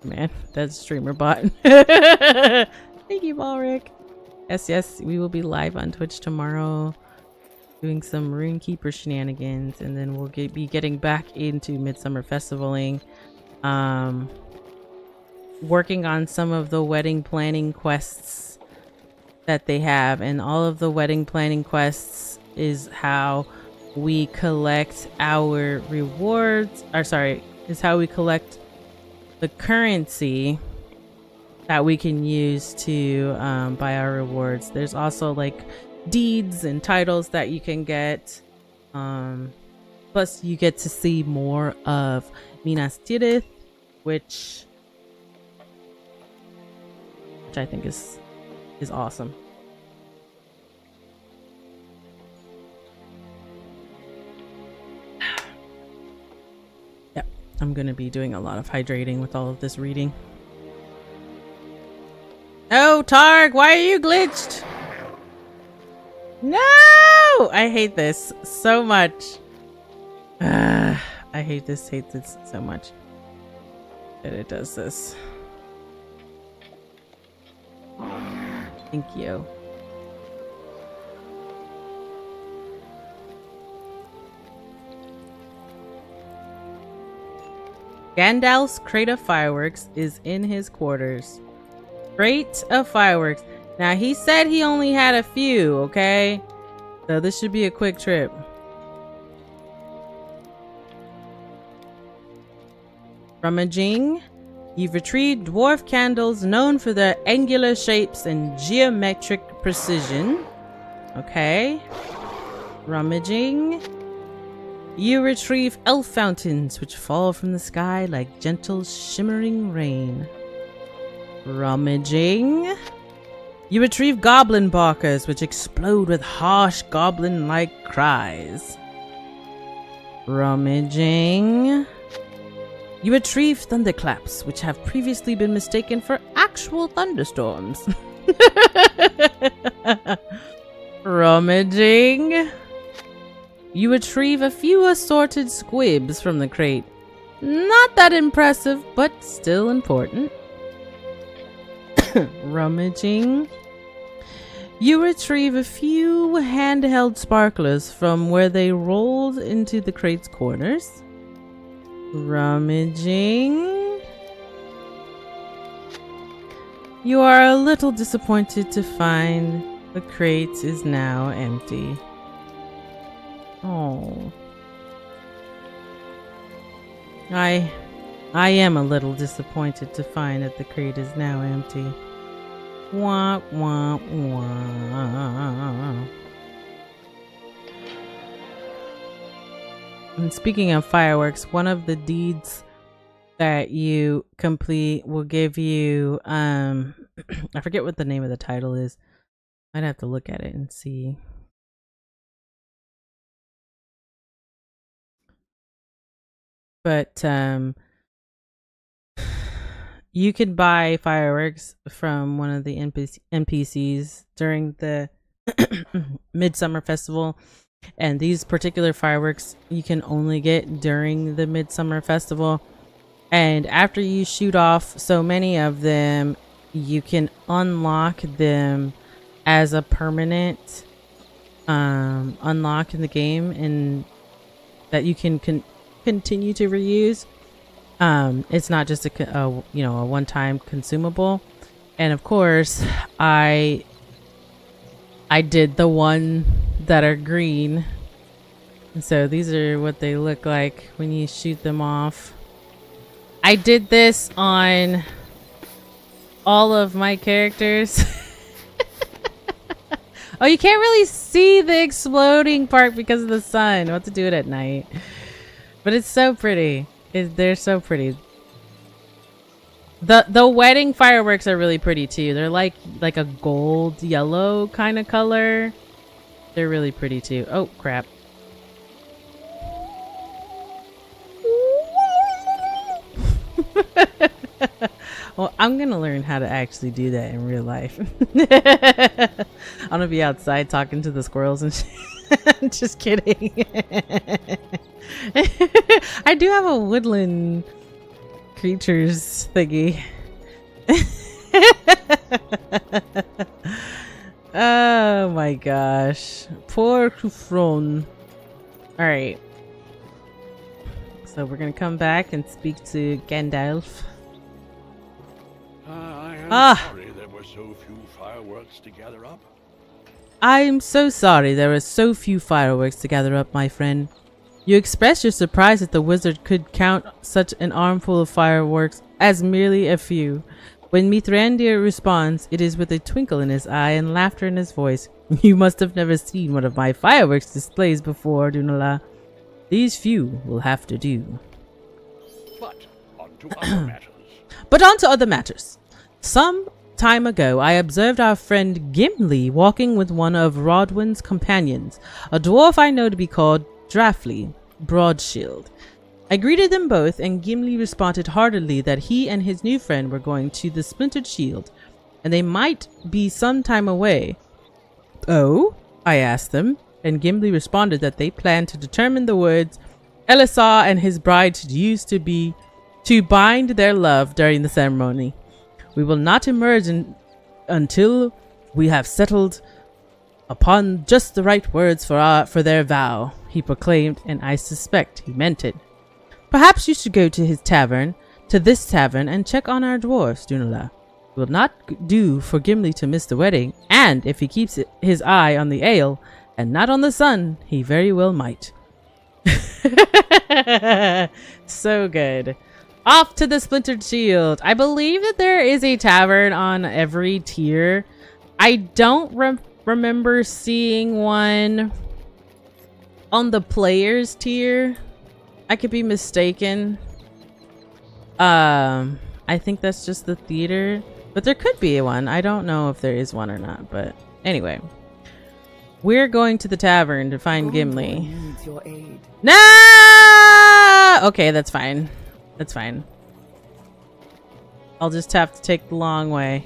Man, that's streamer bot. Thank you, Balric. Yes, we will be live on Twitch tomorrow doing some Runekeeper shenanigans, and then we'll be getting back into Midsummer Festivaling. Working on some of the wedding planning quests that they have, and all of the wedding planning quests is how we collect our rewards, is how we collect the currency that we can use to buy our rewards. There's also like deeds and titles that you can get. Plus you get to see more of Minas Tirith, which I think is awesome. Yep, I'm gonna be doing a lot of hydrating with all of this reading. Oh, Targ, why are you glitched? No! I hate this so much. I hate this so much that it does this. Thank you. Gandalf's crate of fireworks is in his quarters. Crate of fireworks. Now, he said he only had a few, okay? So this should be a quick trip. Rummaging. You've retrieved dwarf candles known for their angular shapes and geometric precision. Okay. Rummaging. You retrieve elf fountains which fall from the sky like gentle shimmering rain. Rummaging. You retrieve goblin barkers which explode with harsh goblin-like cries. Rummaging. You retrieve thunderclaps, which have previously been mistaken for actual thunderstorms. Rummaging. You retrieve a few assorted squibs from the crate. Not that impressive, but still important. Rummaging. You retrieve a few handheld sparklers from where they rolled into the crate's corners. Rummaging. You are a little disappointed to find the crate is now empty. Oh. I am a little disappointed to find that the crate is now empty. Wah, wah, wah. And speaking of fireworks, one of the deeds that you complete will give you I forget what the name of the title is. I'd have to look at it and see. but you could buy fireworks from one of the NPCs during the Midsummer Festival. And these particular fireworks you can only get during the Midsummer Festival. And after you shoot off so many of them, you can unlock them as a permanent unlock in the game, and that you can continue to reuse. It's not just a one-time consumable. And of course, I did the one that are green. And so these are what they look like when you shoot them off. I did this on all of my characters. Oh, you can't really see the exploding part because of the sun. We'll have to do it at night. But it's so pretty. They're so pretty. The wedding fireworks are really pretty too. They're like a gold yellow kind of color. They're really pretty too. Oh crap. Well, I'm gonna learn how to actually do that in real life. I'm gonna be outside talking to the squirrels and shit. Just kidding. I do have a woodland creatures thingy. Oh my gosh. Poor Kufron. Alright. So we're gonna come back and speak to Gandalf. I am sorry there were so few fireworks to gather up. I'm so sorry there were so few fireworks to gather up, my friend. You expressed your surprise that the wizard could count such an armful of fireworks as merely a few. When Mithrandir responds, it is with a twinkle in his eye and laughter in his voice. You must have never seen one of my fireworks displays before, Dunala. These few will have to do. But on to other matters. But on to other matters. Some time ago, I observed our friend Gimli walking with one of Rodwin's companions, a dwarf I know to be called Drafly Broadshield. I greeted them both, and Gimli responded heartily that he and his new friend were going to the Splintered Shield, and they might be some time away. Oh? I asked them, and Gimli responded that they planned to determine the words Elisar and his bride should use to bind their love during the ceremony. We will not emerge until we have settled upon just the right words for their vow, he proclaimed, and I suspect he meant it. Perhaps you should go to this tavern, and check on our dwarfs, Dunala. It will not do for Gimli to miss the wedding, and if he keeps his eye on the ale and not on the sun, he very well might. So good. Off to the Splintered Shield. I believe that there is a tavern on every tier. I don't remember seeing one on the players tier. I could be mistaken. I think that's just the theater, but there could be one. I don't know if there is one or not, but anyway. We're going to the tavern to find Gimli. Needs your aid. No! Okay, that's fine. That's fine. I'll just have to take the long way.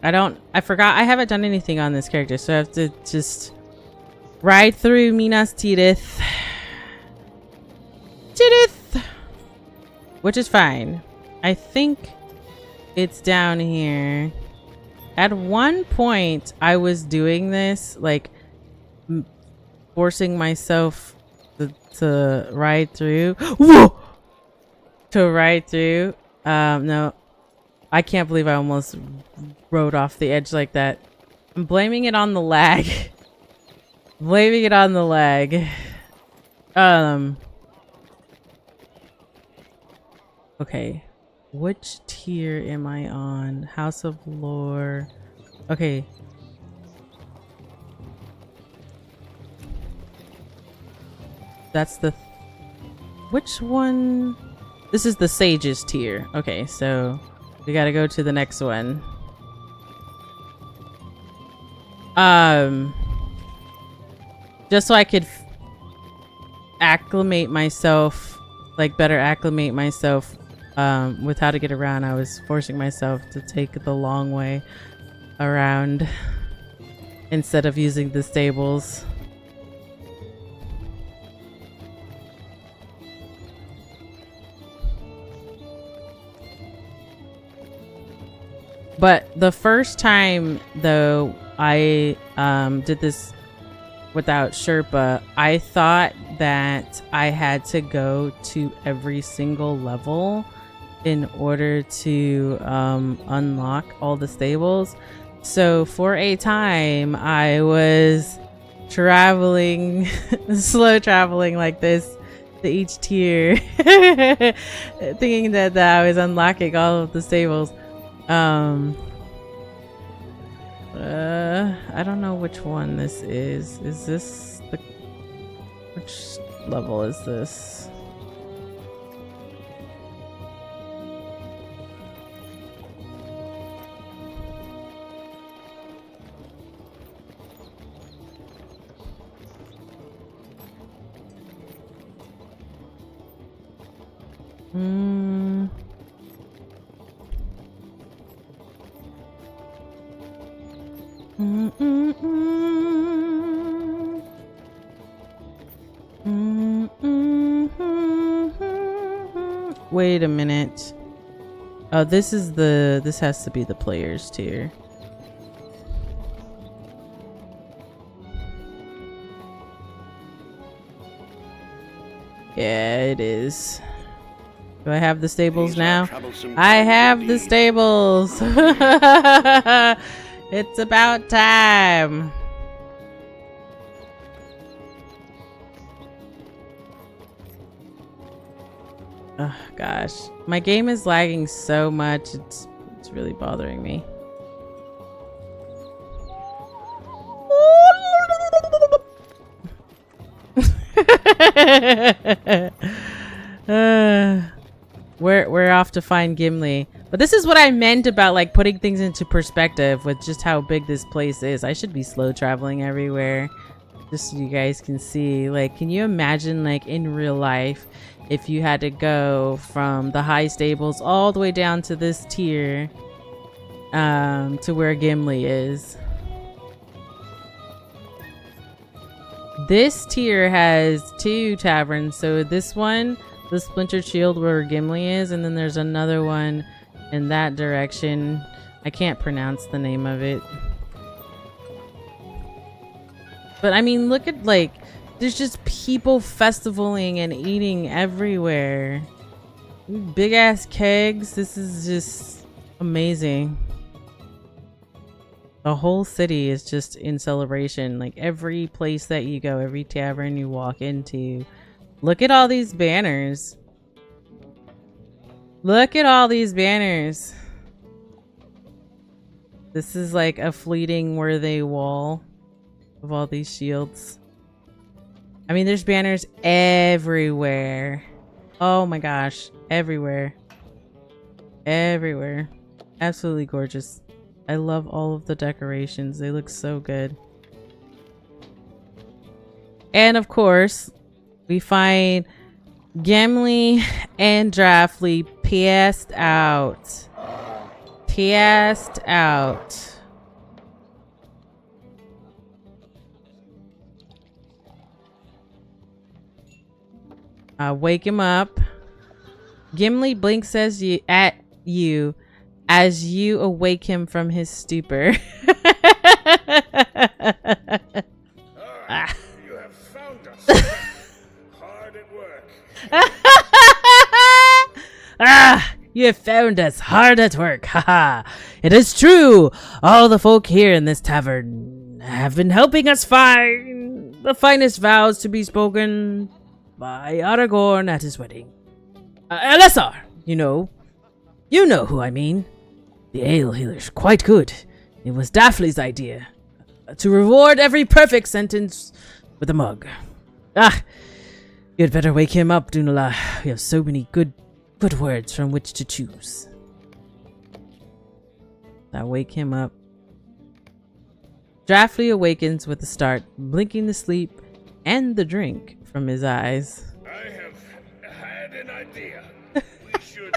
I forgot I haven't done anything on this character, so I have to just ride through Minas Tirith. Which is fine. I think it's down here. At one point, I was doing this, like, forcing myself to ride through. Whoa! To ride through. No. I can't believe I almost rode off the edge like that. I'm blaming it on the lag. Blaming it on the lag. Okay. Which tier am I on? House of Lore. Okay. That's the... Which one? This is the Sages tier. Okay, so we gotta go to the next one. Just so I could acclimate myself, like better acclimate myself with how to get around, I was forcing myself to take the long way around instead of using the stables. But the first time, though, I did this without Sherpa, I thought that I had to go to every single level in order to unlock all the stables. So for a time, I was traveling, slow traveling like this to each tier, thinking that I was unlocking all of the stables. I don't know which one this is. Is this the... which level is this? Wait a minute. Oh, this is the... this has to be the players tier. Yeah, it is. Do I have the stables now? I have the stables. It's about time. Oh gosh, my game is lagging so much. It's really bothering me. We're off to find Gimli. But this is what I meant about like putting things into perspective with just how big this place is. I should be slow traveling everywhere just so you guys can see. Like, can you imagine like in real life if you had to go from the high stables all the way down to this tier to where Gimli is? This tier has 2 taverns. So this one, the Splintered Shield where Gimli is, and then there's another one in that direction. I can't pronounce the name of it. But I mean, look at like, there's just people festivaling and eating everywhere. Big ass kegs. This is just amazing. The whole city is just in celebration. Like every place that you go, every tavern you walk into. Look at all these banners. Look at all these banners. This is like a fleeting worthy wall of all these shields. I mean, there's banners everywhere. Oh my gosh. Everywhere. Everywhere. Absolutely gorgeous. I love all of the decorations. They look so good. And of course, we find Gimli and Draftley passed out. Passed out. Wake him up. Gimli blinks at you as you awake him from his stupor. You have found us. Hard at work. You have found us hard at work. Haha. It is true. All the folk here in this tavern have been helping us find the finest vows to be spoken by Aragorn at his wedding. Elessar, you know who I mean. The ale healer's quite good. It was Daphne's idea to reward every perfect sentence with a mug. You'd better wake him up, Dunala. We have so many good words from which to choose. I wake him up. Draftley awakens with a start, blinking the sleep and the drink from his eyes. I have had an idea. We should,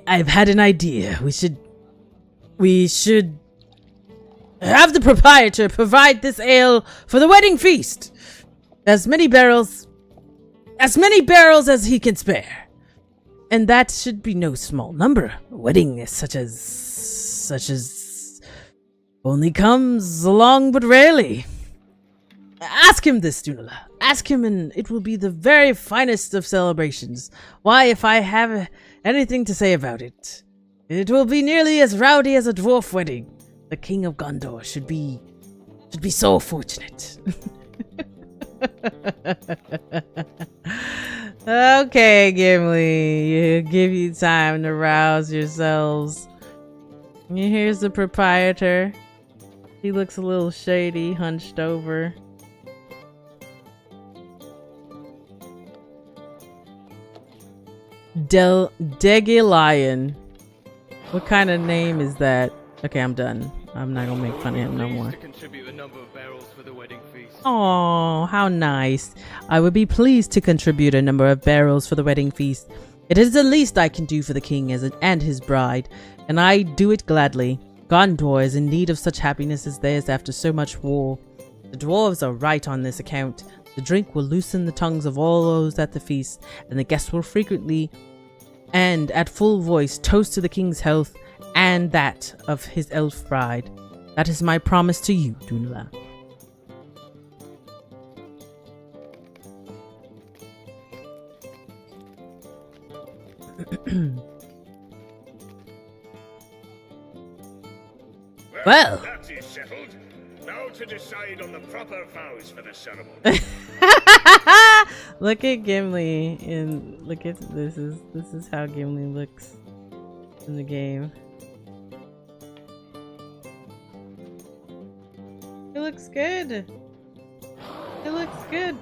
I've had an idea. We should have the proprietor provide this ale for the wedding feast. As many barrels as he can spare. And that should be no small number. A wedding such as only comes along but rarely. Ask him this, Dunala. Ask him, and it will be the very finest of celebrations. Why, if I have anything to say about it, it will be nearly as rowdy as a dwarf wedding. The King of Gondor should be so fortunate. Okay, Gimli, give you time to rouse yourselves. Here's the proprietor. He looks a little shady, hunched over. Degilion. What kind of name is that? Okay, I'm done. I'm not gonna make fun of him no more. Oh, how nice. I would be pleased to contribute a number of barrels for the wedding feast. It is the least I can do for the king and his bride, and I do it gladly. Gondor is in need of such happiness as theirs after so much war. The dwarves are right on this account. The drink will loosen the tongues of all those at the feast, and the guests will frequently and at full voice toast to the king's health and that of his elf bride. That is my promise to you, Dunala. Well, that is settled. Now to decide on the proper vows for the ceremony. Look at Gimli and look at this is how Gimli looks in the game. It looks good. It looks good.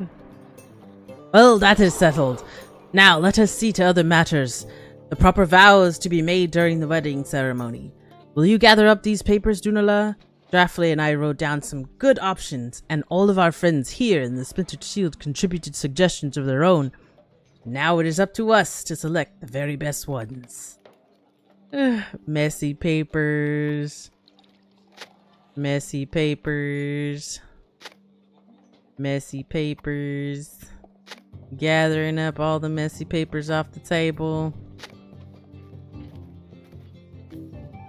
Well, that is settled. Now let us see to other matters. The proper vows to be made during the wedding ceremony. Will you gather up these papers, Dunala? Draftley and I wrote down some good options, and all of our friends here in the Splintered Shield contributed suggestions of their own. Now it is up to us to select the very best ones. Messy papers. Messy papers. Messy papers. Gathering up all the messy papers off the table.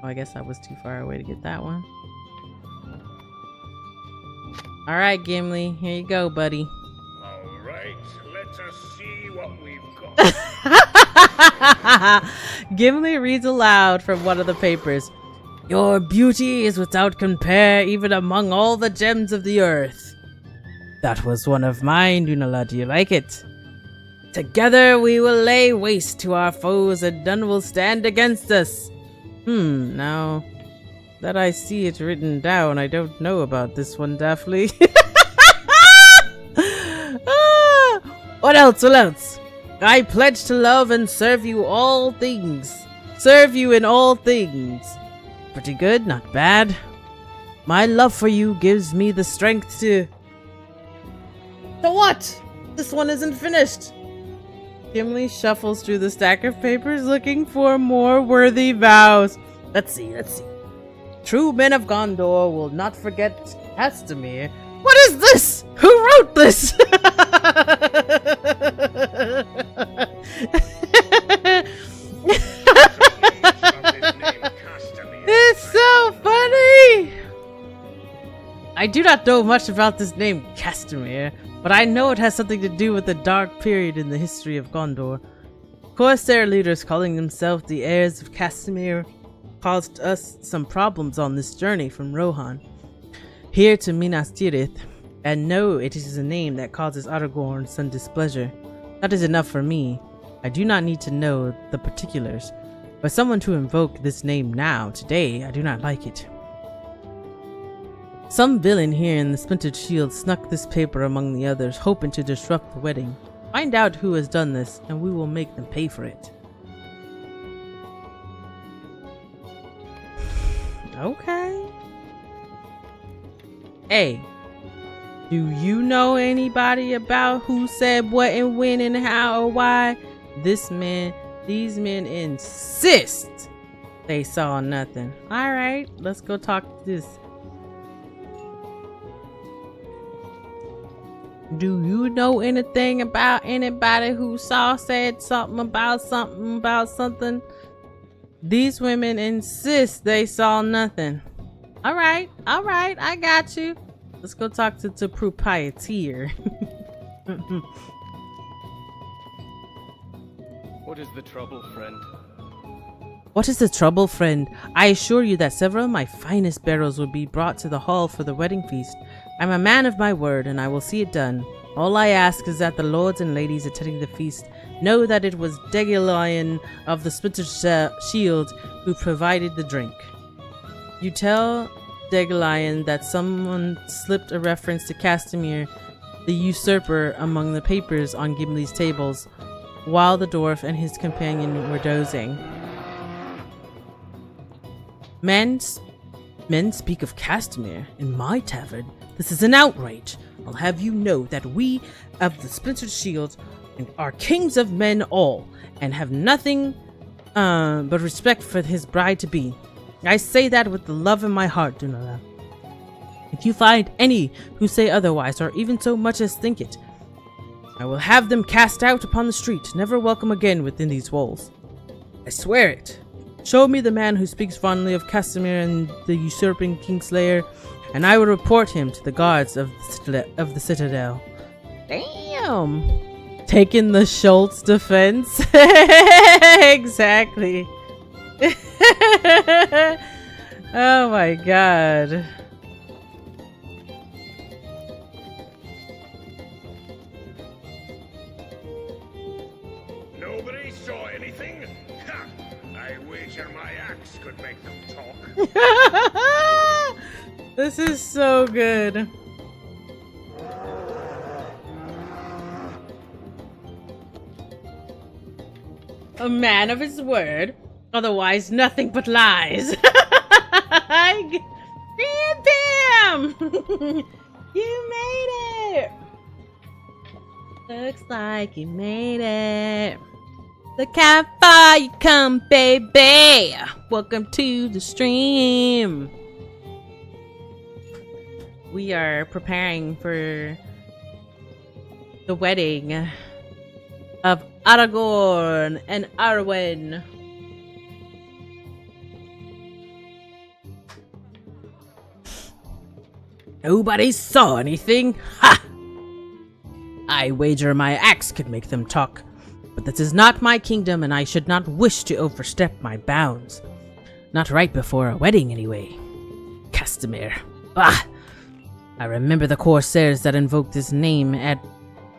Oh, I guess I was too far away to get that one. Alright, Gimli, here you go, buddy. Alright, let us see what we've got. Gimli reads aloud from one of the papers. Your beauty is without compare even among all the gems of the earth. That was one of mine, Dunala. Do you like it? Together we will lay waste to our foes and none will stand against us. Now that I see it written down, I don't know about this one, Daphne. What else? What else? I pledge to love and serve you all things. Serve you in all things. Pretty good, not bad. My love for you gives me the strength to... So what? This one isn't finished. Gimli shuffles through the stack of papers looking for more worthy vows. Let's see. True men of Gondor will not forget Castamere. What is this? Who wrote this? It's so funny! I do not know much about this name Castamere, but I know it has something to do with a dark period in the history of Gondor. Corsair leaders calling themselves the heirs of Castamere caused us some problems on this journey from Rohan here to Minas Tirith, and know it is a name that causes Aragorn some displeasure. That is enough for me. I do not need to know the particulars, but someone to invoke this name now, today, I do not like it. Some villain here in the Splintered Shield snuck this paper among the others, hoping to disrupt the wedding. Find out who has done this, and we will make them pay for it. Okay. Hey, do you know anybody about who said what and when and how or why? These men insist they saw nothing. All right, let's go talk to this. Do you know anything about anybody who said something about something? These women insist they saw nothing. All right, I got you. Let's go talk to the proprietor. What is the trouble, friend? What is the trouble, friend? I assure you that several of my finest barrels will be brought to the hall for the wedding feast. I'm a man of my word, and I will see it done. All I ask is that the lords and ladies attending the feast know that it was Degelion of the Splintered Shield who provided the drink. You tell Degelion that someone slipped a reference to Castamere, the usurper, among the papers on Gimli's tables, while the dwarf and his companion were dozing. Men speak of Castamere in my tavern. This is an outrage. I'll have you know that we of the Splintered Shield are kings of men all, and have nothing but respect for his bride-to-be. I say that with the love in my heart, Dunala. If you find any who say otherwise, or even so much as think it, I will have them cast out upon the street, never welcome again within these walls. I swear it. Show me the man who speaks fondly of Castamere and the usurping Kingslayer, and I will report him to the guards of the Citadel. Damn! Taking the Schultz defense. Exactly. Oh my god. Nobody saw anything? Ha! I wager my axe could make them talk. This is so good. A man of his word, otherwise nothing but lies. Bam! You made it! Looks like you made it. Look how far you come, baby. Welcome to the stream. We are preparing for the wedding of Aragorn and Arwen. Nobody saw anything? Ha! I wager my axe could make them talk. But this is not my kingdom, and I should not wish to overstep my bounds. Not right before a wedding, anyway. Castamere. Ah! I remember the corsairs that invoked his name at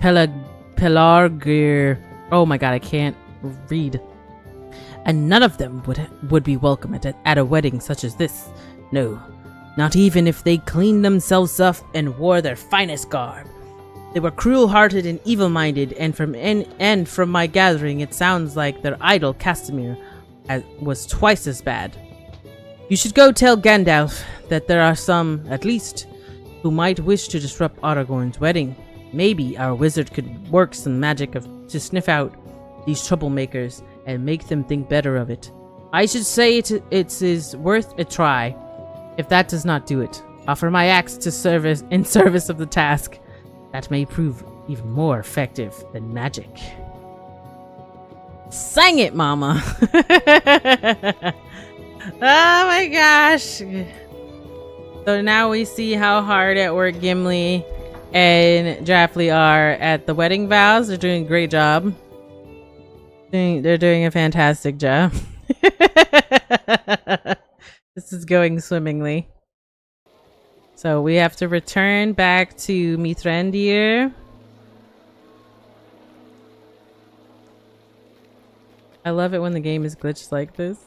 Pelargir. Oh my god, I can't read. And none of them would be welcome at a wedding such as this. No, not even if they cleaned themselves up and wore their finest garb. They were cruel-hearted and evil-minded, and from my gathering, it sounds like their idol Castamere was twice as bad. You should go tell Gandalf that there are some, at least, who might wish to disrupt Aragorn's wedding. Maybe our wizard could work some magic to sniff out these troublemakers and make them think better of it. I should say it is worth a try. If that does not do it, offer my axe in service of the task. That may prove even more effective than magic. Sang it, mama! Oh my gosh! So now we see how hard at work Gimli and Draftly are at the wedding vows. They're doing a great job. They're doing a fantastic job. This is going swimmingly. So we have to return back to Mithrandir. I love it when the game is glitched like this.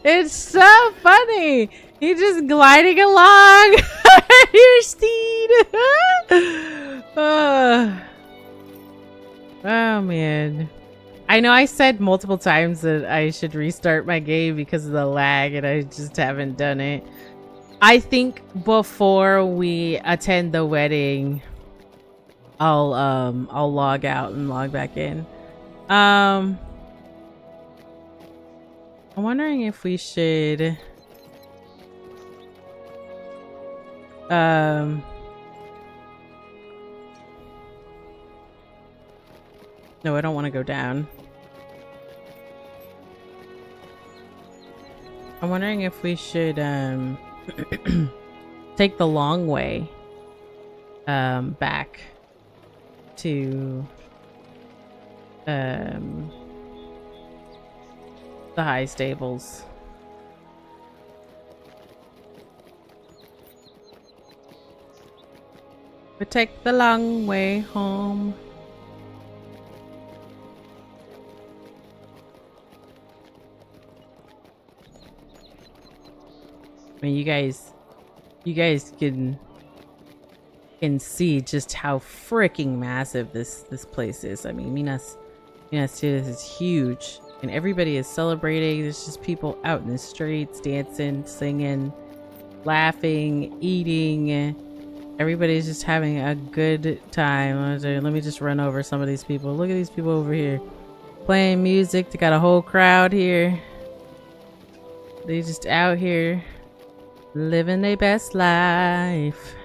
It's so funny. He's just gliding along your steed. Oh man. I know I said multiple times that I should restart my game because of the lag, and I just haven't done it. I think before we attend the wedding, I'll log out and log back in. I'm wondering if we should no, I don't want to go down. I'm wondering if we should take the long way back to the high stables. We take the long way home. I mean, you guys can see just how freaking massive this place is. I mean, Minas Tirith is huge, and everybody is celebrating. There's just people out in the streets dancing, singing, laughing, eating. Everybody's just having a good time. Let me just run over some of these people. Look at these people over here playing music. They got a whole crowd here. They just out here living their best life.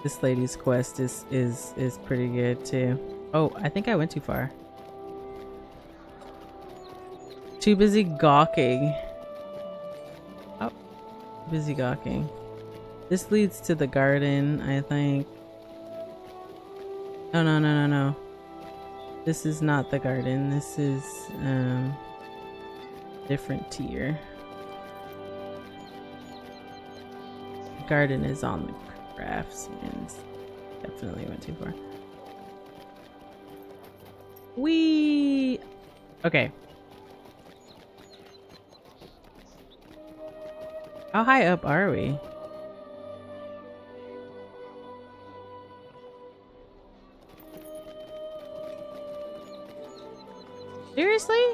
This lady's quest is pretty good too. Oh, I think I went too far. Too busy gawking. Oh, busy gawking. This leads to the garden, I think. Oh, no. This is not the garden. This is different tier. The garden is on the craftsman's. Definitely went too far. Okay. How high up are we? Seriously?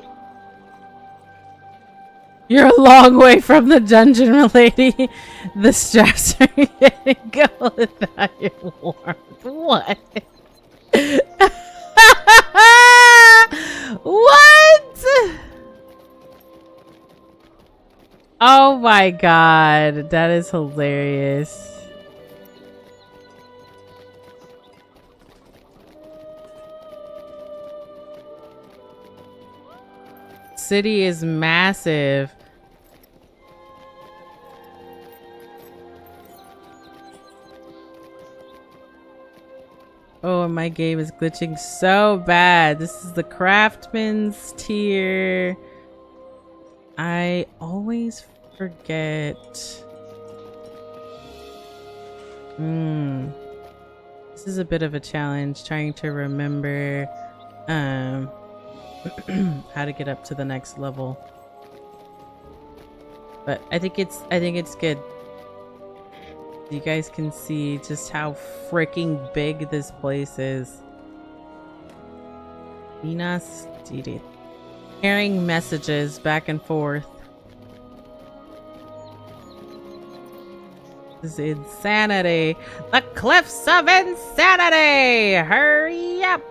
You're a long way from the dungeon, milady. The straps are getting go without your warmth. What? What? Oh my god, that is hilarious. City is massive. Oh, my game is glitching so bad. This is the craftsman's tier. I always forget. This is a bit of a challenge trying to remember how to get up to the next level. But I think it's good. You guys can see just how freaking big this place is. Minas Tirith. Carrying messages back and forth. This is insanity. The cliffs of insanity! Hurry up!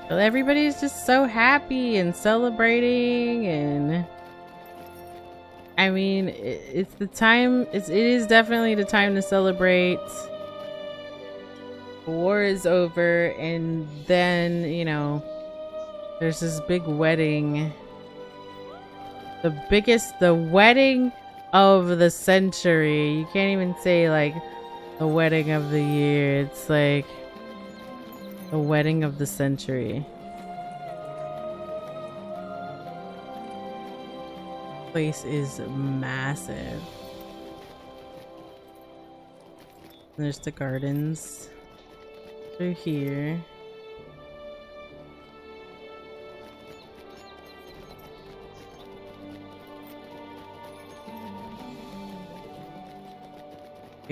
Well, everybody's just so happy and celebrating, and I mean, it's the time. It is definitely the time to celebrate. The war is over, and then, you know, there's this big wedding. The wedding of the century. You can't even say like the wedding of the year. It's like the wedding of the century. Place is massive. There's the gardens through here.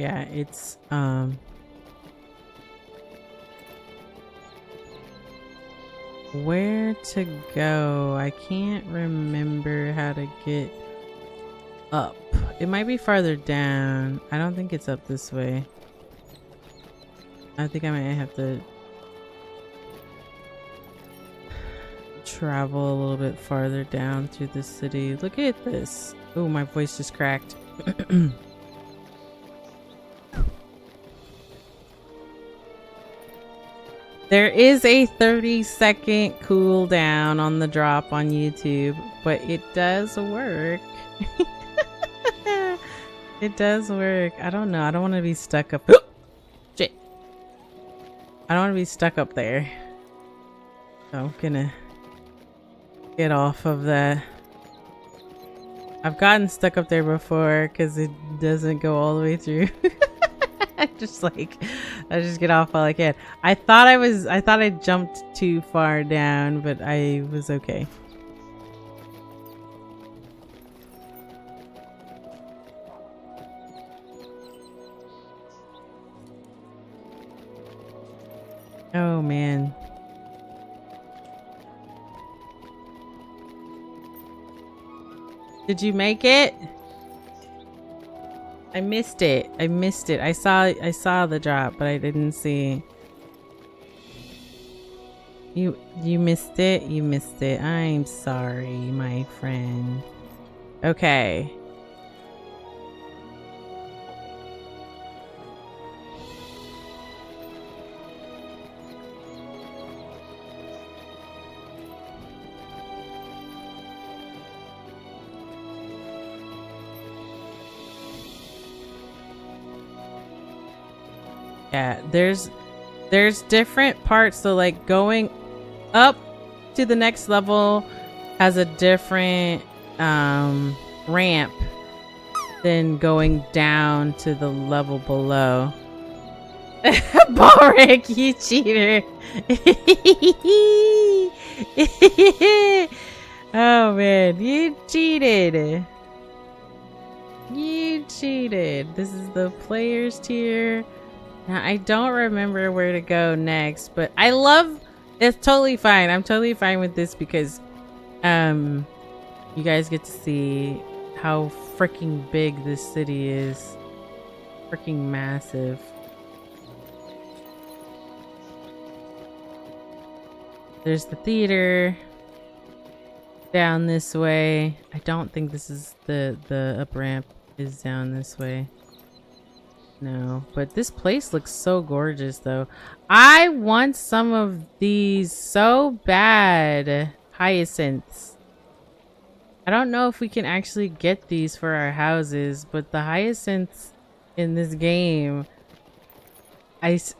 Yeah, it's where to go? I can't remember how to get up. It might be farther down. I don't think it's up this way. I think I might have to travel a little bit farther down through the city. Look at this. Oh, my voice just cracked. There is a 30-second cooldown on the drop on YouTube, but it does work. It does work. I don't know. I don't want to be stuck up. Shit. I don't want to be stuck up there. So I'm gonna get off of that. I've gotten stuck up there before because it doesn't go all the way through. I just get off while I can. I thought I jumped too far down, but I was okay. Oh man. Did you make it? I missed it. I missed it. I saw the drop, but I didn't see. You missed it? You missed it. I'm sorry, my friend. Okay. Yeah, there's different parts, so like going up to the next level has a different ramp than going down to the level below. Boric, you cheater. Oh man, you cheated. You cheated. This is the players tier. Now, I don't remember where to go next, but it's totally fine. I'm totally fine with this because you guys get to see how freaking big this city is. Freaking massive. There's the theater down this way. I don't think this is the up ramp is down this way. No, but this place looks so gorgeous though. I want some of these so bad. Hyacinths. I don't know if we can actually get these for our houses, but the hyacinths in this game, I've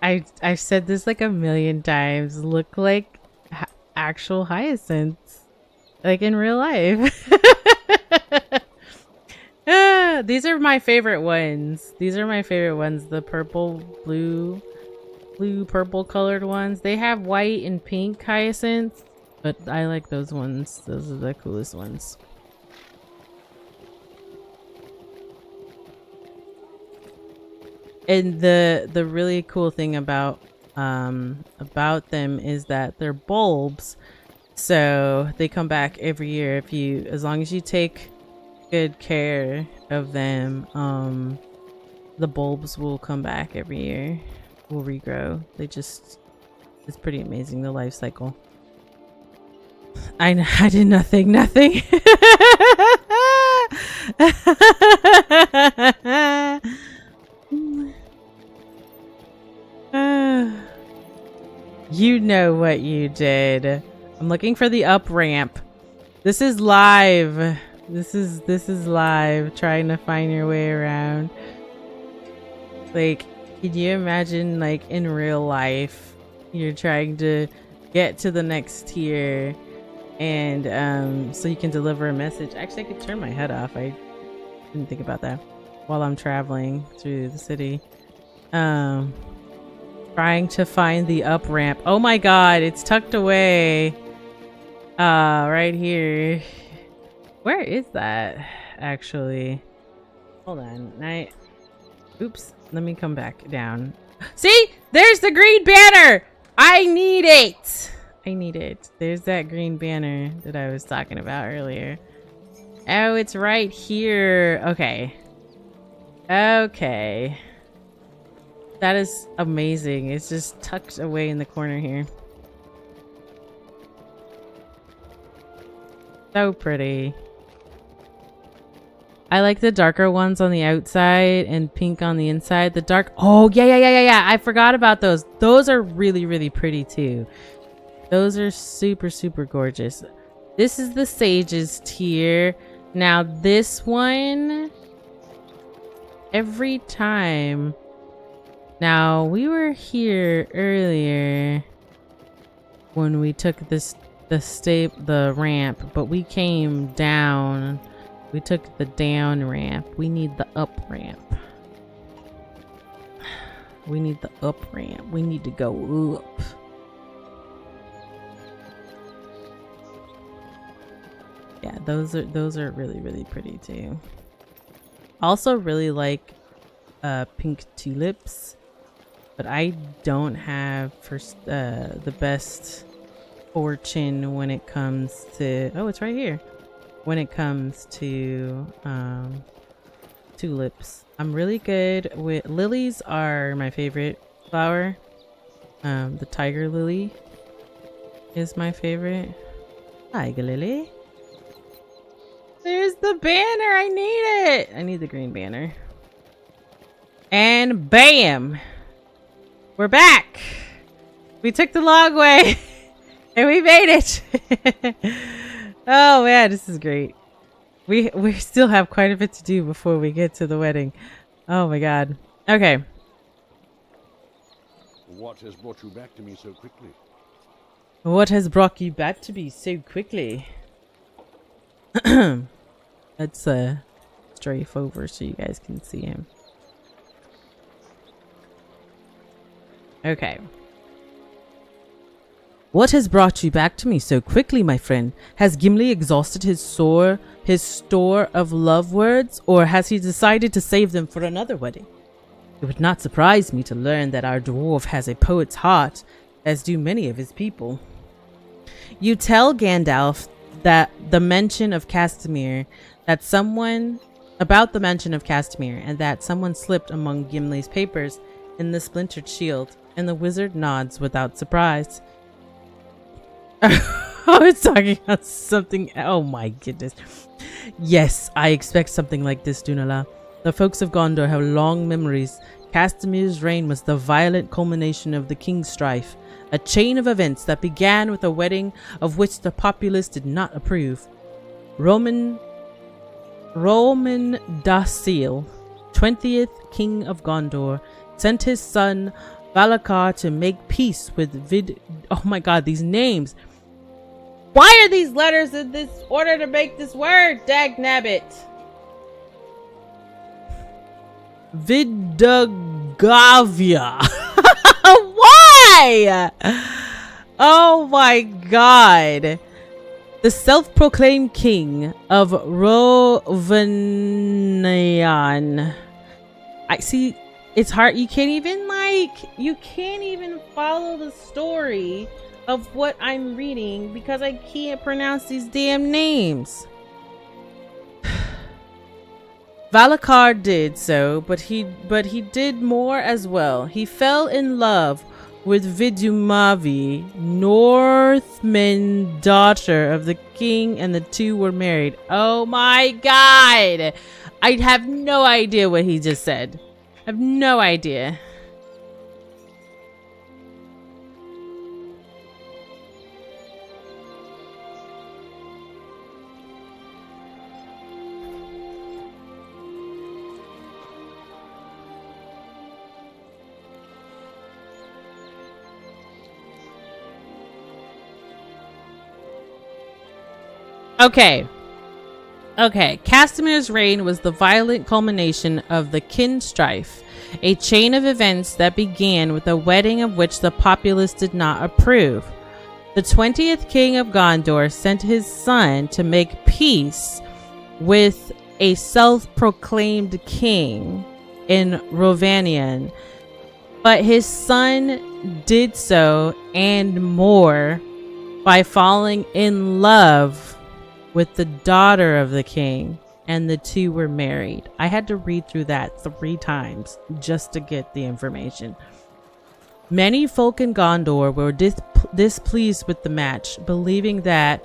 said this like a million times, look like actual hyacinths. Like in real life. These are my favorite ones. These are my favorite ones. The purple, blue, purple colored ones. They have white and pink hyacinths, but I like those ones. Those are the coolest ones. And the really cool thing about them is that they're bulbs, so they come back every year as long as you take good care of them. The bulbs will come back every year, will regrow. It's pretty amazing, the life cycle. I did nothing. You know what you did. I'm looking for the up ramp. This is live. This is live, trying to find your way around. Like, can you imagine, like, in real life, you're trying to get to the next tier, and so you can deliver a message. Actually, I could turn my head off. I didn't think about that while I'm traveling through the city. Trying to find the up ramp. Oh my god, it's tucked away. Right here. Where is that, actually? Hold on. Oops. Let me come back down. See? There's the green banner! I need it! I need it. There's that green banner that I was talking about earlier. Oh, it's right here. Okay. Okay. That is amazing. It's just tucked away in the corner here. So pretty. I like the darker ones on the outside and pink on the inside. The dark... Oh, yeah. I forgot about those. Those are really, really pretty too. Those are super, super gorgeous. This is the Sage's tier. Now this one... Every time... Now, we were here earlier when we took the ramp, but we came down. We took the down ramp. We need the up ramp. We need the up ramp. We need to go up. Yeah, those are really, really pretty too. Also really like pink tulips. But I don't have the best fortune when it comes to... Oh, it's right here. When it comes to tulips. I'm really good with... Lilies are my favorite flower. The tiger lily is my favorite. Tiger lily. There's the banner. I need it. I need the green banner. And bam! We're back. We took the long way and we made it. Oh man, this is great. We still have quite a bit to do before we get to the wedding. Oh my god. Okay. What has brought you back to me so quickly? What has brought you back to me so quickly? Let's strafe over so you guys can see him. Okay. What has brought you back to me so quickly, my friend? Has Gimli exhausted his store of love words, or has he decided to save them for another wedding? It would not surprise me to learn that our dwarf has a poet's heart, as do many of his people. You tell Gandalf that the mention of Castamere, and that someone slipped among Gimli's papers in the splintered shield. And the wizard nods without surprise. I was talking about something. Oh my goodness. Yes, I expect something like this, Dunala. The folks of Gondor have long memories. Castamere's reign was the violent culmination of the king's strife, a chain of events that began with a wedding of which the populace did not approve. Roman Dasil, 20th king of Gondor, sent his son Valakar to make peace with Oh my god, these names. Why are these letters in this order to make this word? Dagnabbit. Vidagavia. Why? Oh my god. The self-proclaimed king of Rovanian. I see. It's hard. You can't even follow the story of what I'm reading because I can't pronounce these damn names. Valakar did so, but he did more as well. He fell in love with Vidumavi, Northman daughter of the king, and the two were married. Oh my god! I have no idea what he just said. I have no idea. Okay. Castamere's reign was the violent culmination of the kin strife, a chain of events that began with a wedding of which the populace did not approve. The 20th king of Gondor sent his son to make peace with a self-proclaimed king in Rovanian, but his son did so and more by falling in love with the daughter of the king, and the two were married. I had to read through that 3 times just to get the information. Many folk in Gondor were displeased with the match, believing that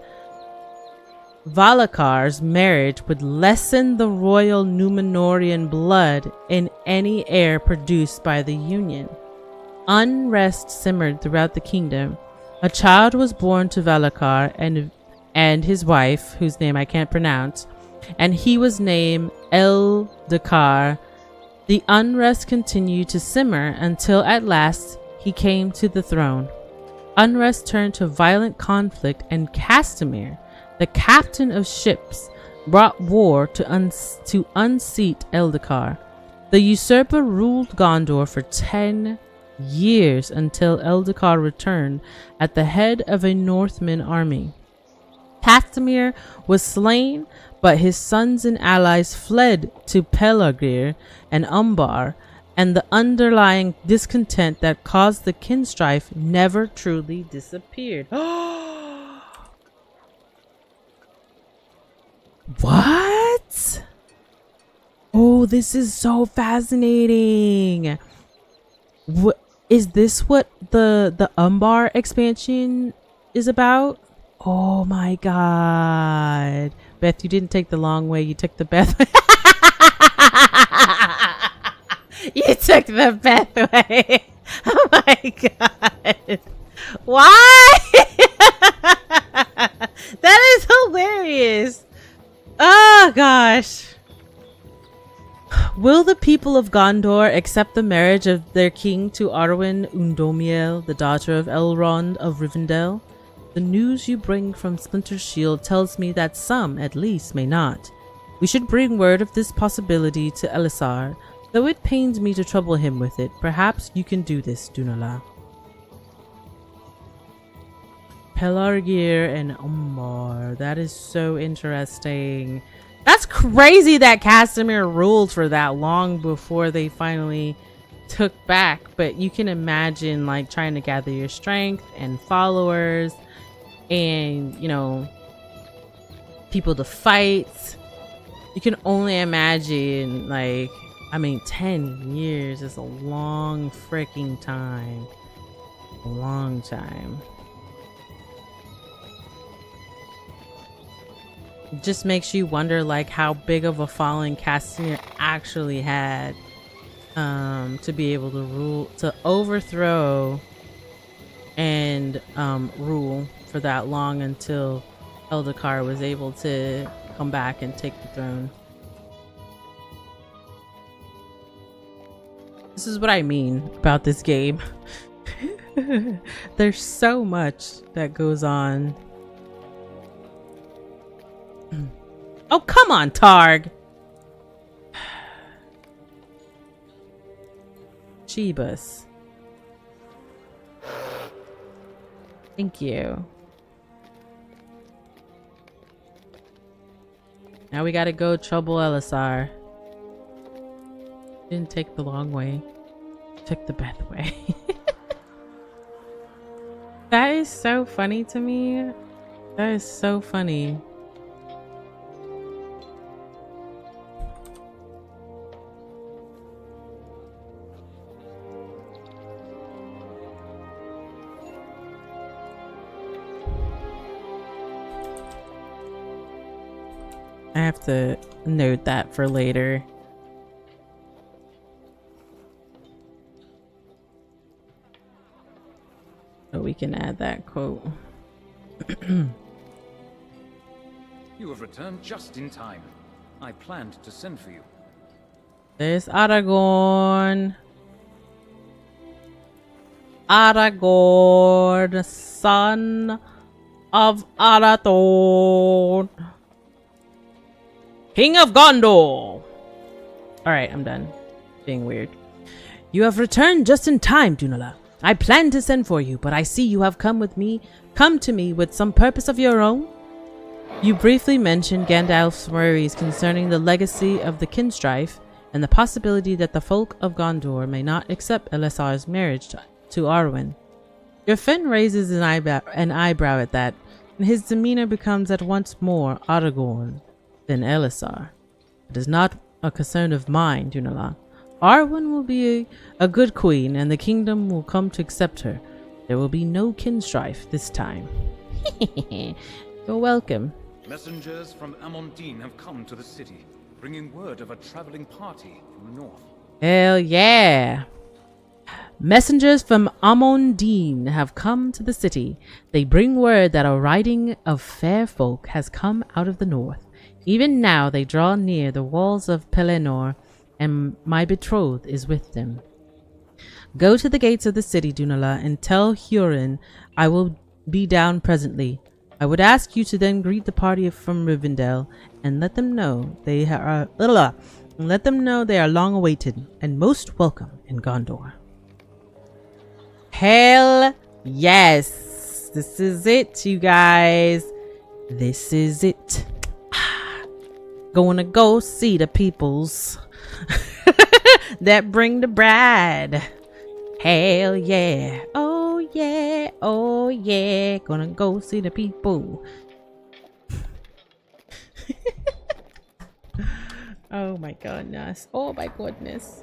Valakar's marriage would lessen the royal Númenórean blood in any heir produced by the union. Unrest simmered throughout the kingdom. A child was born to Valakar and his wife, whose name I can't pronounce, and he was named Eldakar. The unrest continued to simmer until at last he came to the throne. Unrest turned to violent conflict, and Castamir, the captain of ships, brought war to unseat Eldakar. The usurper ruled Gondor for 10 years until Eldakar returned at the head of a Northman army. Castamir was slain, but his sons and allies fled to Pelargir and Umbar, and the underlying discontent that caused the kinstrife never truly disappeared. What? Oh, this is so fascinating. What is this? What the Umbar expansion is about? Oh my god. Beth, you didn't take the long way, you took the Beth way. You took the Beth way. Oh my god. Why? That is hilarious. Oh gosh. Will the people of Gondor accept the marriage of their king to Arwen Undomiel, the daughter of Elrond of Rivendell? The news you bring from Splinter Shield tells me that some, at least, may not. We should bring word of this possibility to Elisar, though it pains me to trouble him with it. Perhaps you can do this, Dunala. Pelargir and Umbar. That is so interesting. That's crazy that Castamir ruled for that long before they finally took back. But you can imagine like trying to gather your strength and followers and, you know, people to fight. You can only imagine, like, I mean, 10 years is a long freaking time. A long time. It just makes you wonder, like, how big of a following Castamir actually had to be able to rule, to overthrow and rule for that long until Eldakar was able to come back and take the throne. This is what I mean about this game. There's so much that goes on. Oh, come on, Targ! Jeebus. Thank you. Now we gotta go trouble Elisar. Didn't take the long way. Took the Beth way. That is so funny to me. That is so funny. I have to note that for later. So we can add that quote. You have returned just in time. I planned to send for you. There's Aragorn. Aragorn, son of Arathorn, King of Gondor. Alright, I'm done being weird. You have returned just in time, Dunala. I planned to send for you, but I see you have come to me with some purpose of your own. You briefly mentioned Gandalf's worries concerning the legacy of the kinstrife and the possibility that the folk of Gondor may not accept Elisar's marriage to Arwen. Your friend raises an eyebrow at that, and his demeanor becomes at once more Aragorn than Elisar. It is not a concern of mine, Dunala. Arwen will be a good queen, and the kingdom will come to accept her. There will be no kin strife this time. You're welcome. Messengers from Amondine have come to the city, bringing word of a traveling party from the north. Hell yeah. Messengers from Amondine have come to the city. They bring word that a riding of fair folk has come out of the north. Even now they draw near the walls of Pelennor, and my betrothed is with them. Go to the gates of the city, Dunala, and tell Hurin I will be down presently. I would ask you to then greet the party from Rivendell and let them know they are long awaited and most welcome in Gondor. Hell yes! This is it, you guys. This is it. Gonna go see the peoples that bring the bride. Hell yeah. Oh yeah. Oh yeah. Gonna go see the people. Oh my goodness. Oh my goodness.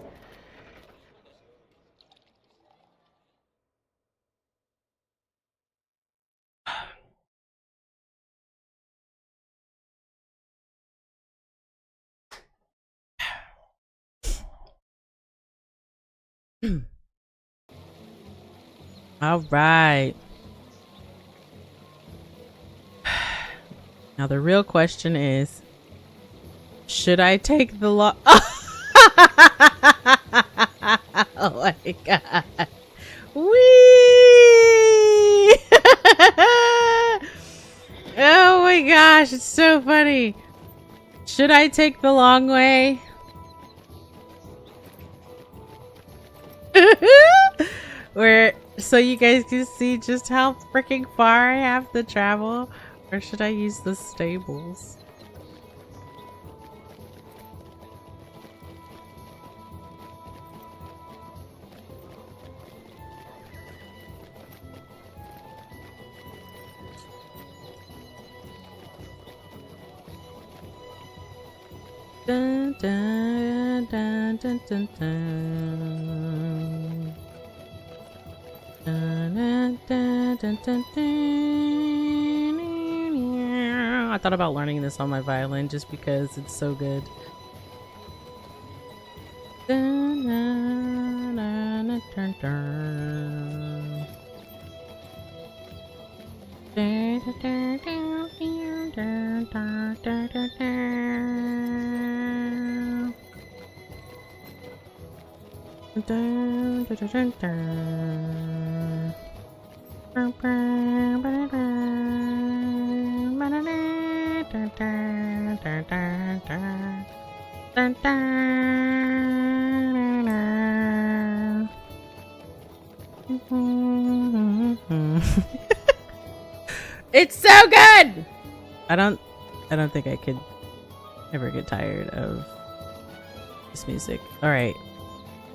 All right. Now the real question is, should I take the law? Oh my god. Whee! Oh my gosh, it's so funny. Should I take the long way? Where so you guys can see just how freaking far I have to travel, or should I use the stables? Dun, dun, dun, dun, dun, dun. Dun, dun, dun, dun, dun, dun. I thought about learning this on my violin just because it's so good. Dun, dun, dun, dun, dun, dun. Dun, dun, dun, dun, dun, dun, dun, dun, dun. Dun, dun, dun, dun, dun. Dun, dun, dun, dun, dun, dun, dun, dun, dun, dun. It's so good. I don't think I could ever get tired of this music. All right.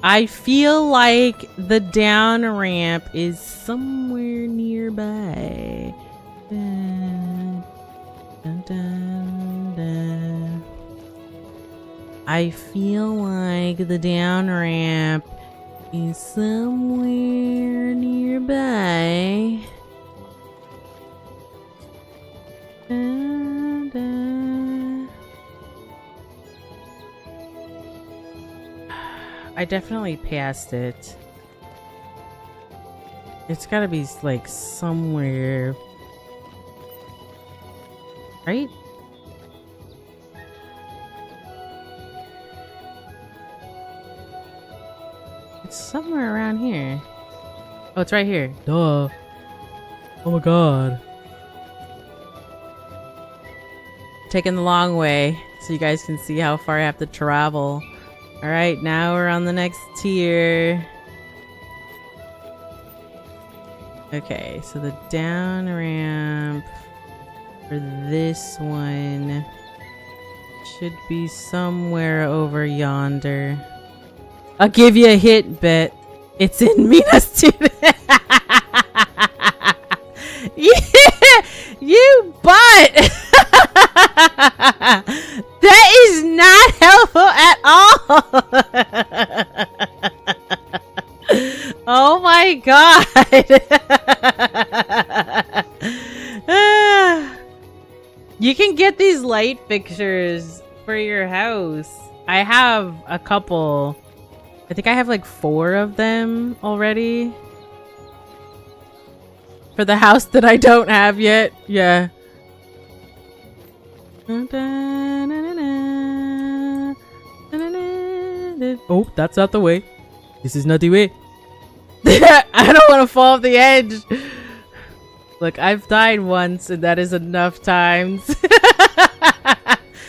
I feel like the down ramp is somewhere nearby. Dun, dun, dun, dun. I feel like the down ramp is somewhere nearby. Dun, dun. I definitely passed it. It's gotta be like somewhere, right? It's somewhere around here. Oh, it's right here. Duh. Oh my god. Taking the long way so you guys can see how far I have to travel. All right, now we're on the next tier. Okay, so the down ramp for this one should be somewhere over yonder. I'll give you a hint, Bet. It's in Minas Tirith. Yeah, you butt. That is not helpful at all. Oh my god. You can get these light fixtures for your house. I have a couple. I think I have like 4 of them already. For the house that I don't have yet. Yeah. Oh, that's not the way. This is not the way. I don't want to fall off the edge. Look, I've died once, and that is enough times.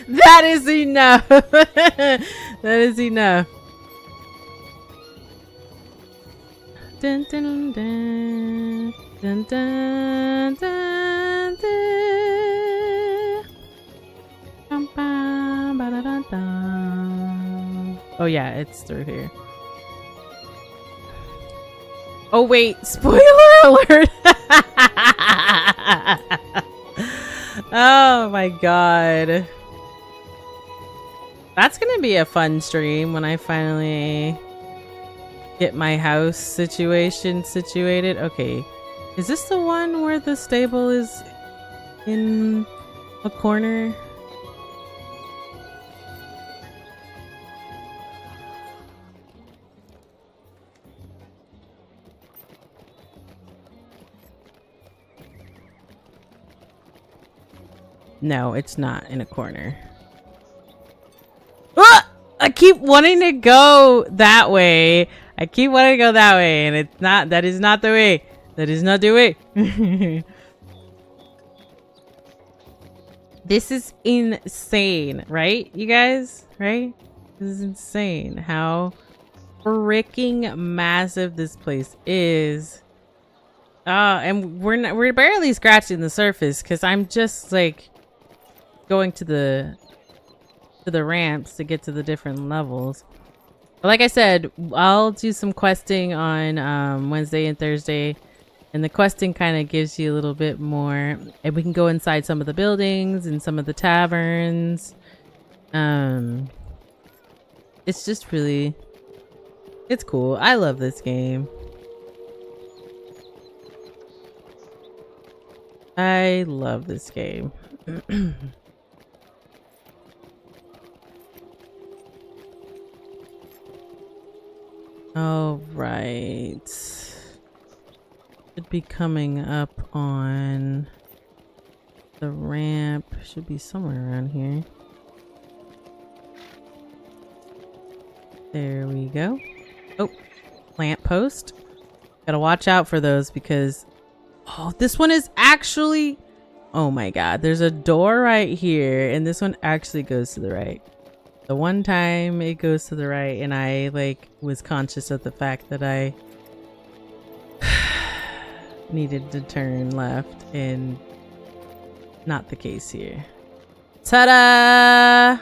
That is enough. That is enough. Dun, dun, dun, dun, dun, dun, dun. Bum, bum, ba-da-dun-dun. Oh yeah, it's through here. Oh wait, spoiler alert! Oh my god. That's gonna be a fun stream when I finally get my house situation situated. Okay. Is this the one where the stable is in a corner? No, it's not in a corner. Ah! I keep wanting to go that way. I keep wanting to go that way, and it's not. That is not the way. That is not the way. This is insane, right, you guys? Right? This is insane. How freaking massive this place is. And we're barely scratching the surface because I'm just like going to the ramps to get to the different levels. But like I said, I'll do some questing on Wednesday and Thursday, and the questing kind of gives you a little bit more, and we can go inside some of the buildings and some of the taverns. It's just really, it's cool. I love this game. I love this game. All right. Should be coming up on the ramp. Should be somewhere around here. There we go. Oh, lamppost. Gotta watch out for those because, oh, this one is actually, oh my god, there's a door right here, and this one actually goes to the right. The one time it goes to the right, and I like was conscious of the fact that I needed to turn left, and not the case here. Ta-da!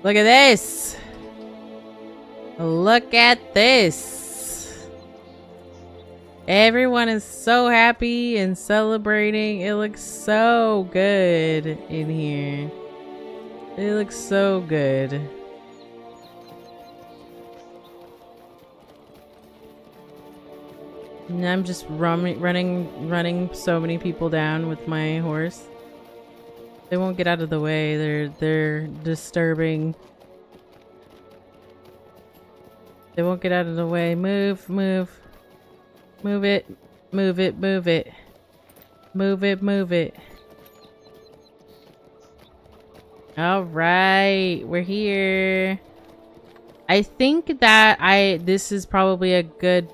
Look at this! Look at this! Everyone is so happy and celebrating. It looks so good in here. It looks so good. And I'm just running so many people down with my horse. They won't get out of the way. They're disturbing. They won't get out of the way. Move, move. Move it. Move it, move it. Move it, move it. All right, we're here. I think that this is probably a good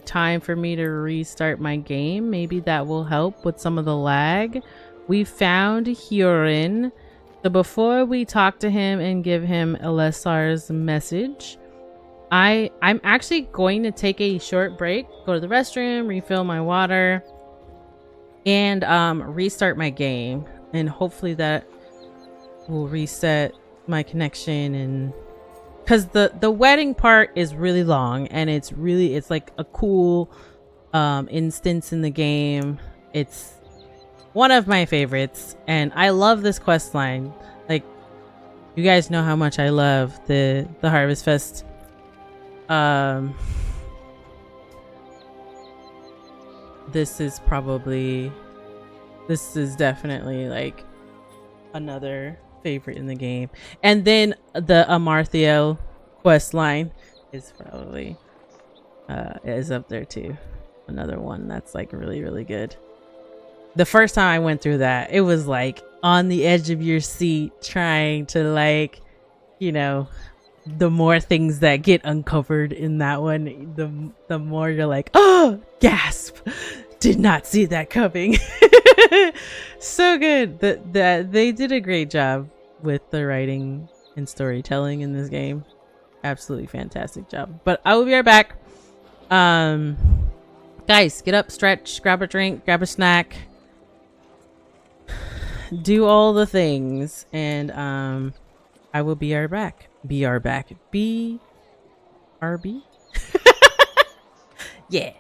time for me to restart my game. Maybe that will help with some of the lag. We found Hurin. So before we talk to him and give him Elessar's message, I'm actually going to take a short break, go to the restroom, refill my water, and restart my game. And hopefully that will reset my connection, and because the wedding part is really long and it's like a cool instance in the game. It's one of my favorites, and I love this quest line. Like, you guys know how much I love the Harvest Fest. This is definitely like another favorite in the game. And then the Amarthio quest line is probably is up there too. Another one that's like really, really good. The first time I went through that, it was like on the edge of your seat, trying to, like, you know, the more things that get uncovered in that one, the more you're like, oh, gasp, did not see that coming. So good. That they did a great job with the writing and storytelling in this game. Absolutely fantastic job. But I will be right back. Guys, get up, stretch, grab a drink, grab a snack, do all the things, and I will be right back. BRB. Yeah.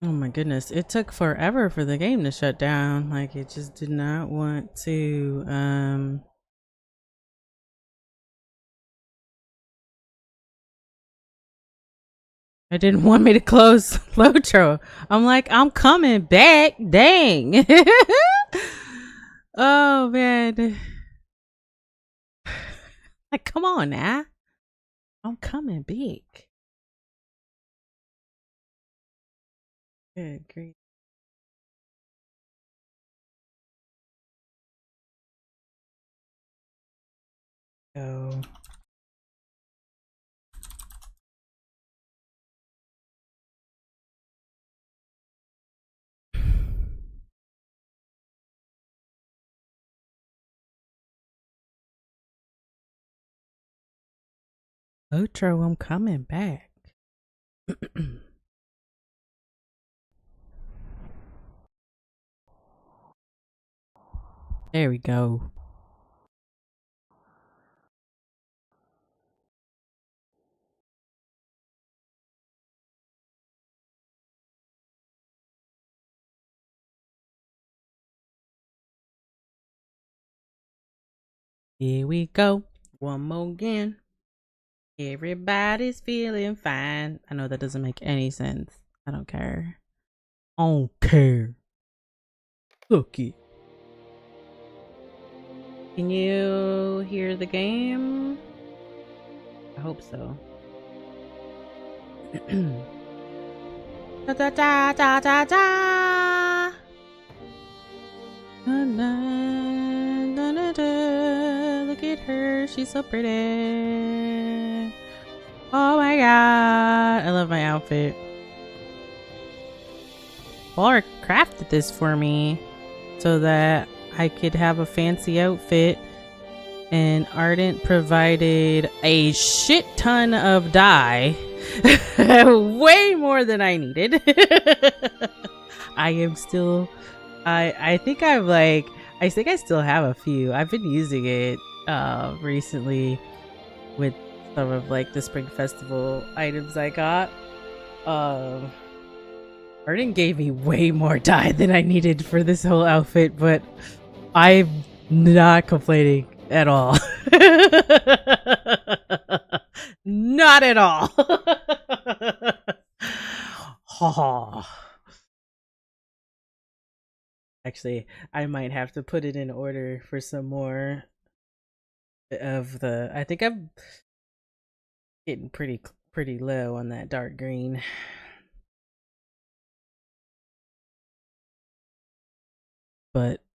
Oh my goodness, it took forever for the game to shut down. Like, it just did not want to, it didn't want me to close Lotro. I'm like, I'm coming back. Dang. Oh man. Like, come on now. I'm coming back. Good grief. Go. Lotro, I'm coming back. There we go. Here we go. One more again. Everybody's feeling fine. I know that doesn't make any sense. I don't care. I don't care. Look it. Can you hear the game? I hope so. Da da da da da da. Da, da, da, da, da. Look at her, she's so pretty. Oh my god, I love my outfit. Baller crafted this for me so that I could have a fancy outfit, and Ardent provided a shit ton of dye. Way more than I needed. I am still I think I think I still have a few. I've been using it recently with some of like the Spring Festival items I got. Arden gave me way more dye than I needed for this whole outfit, but I'm not complaining at all. Not at all. Actually, I might have to put it in order for some more of the. I think I'm getting pretty low on that dark green. But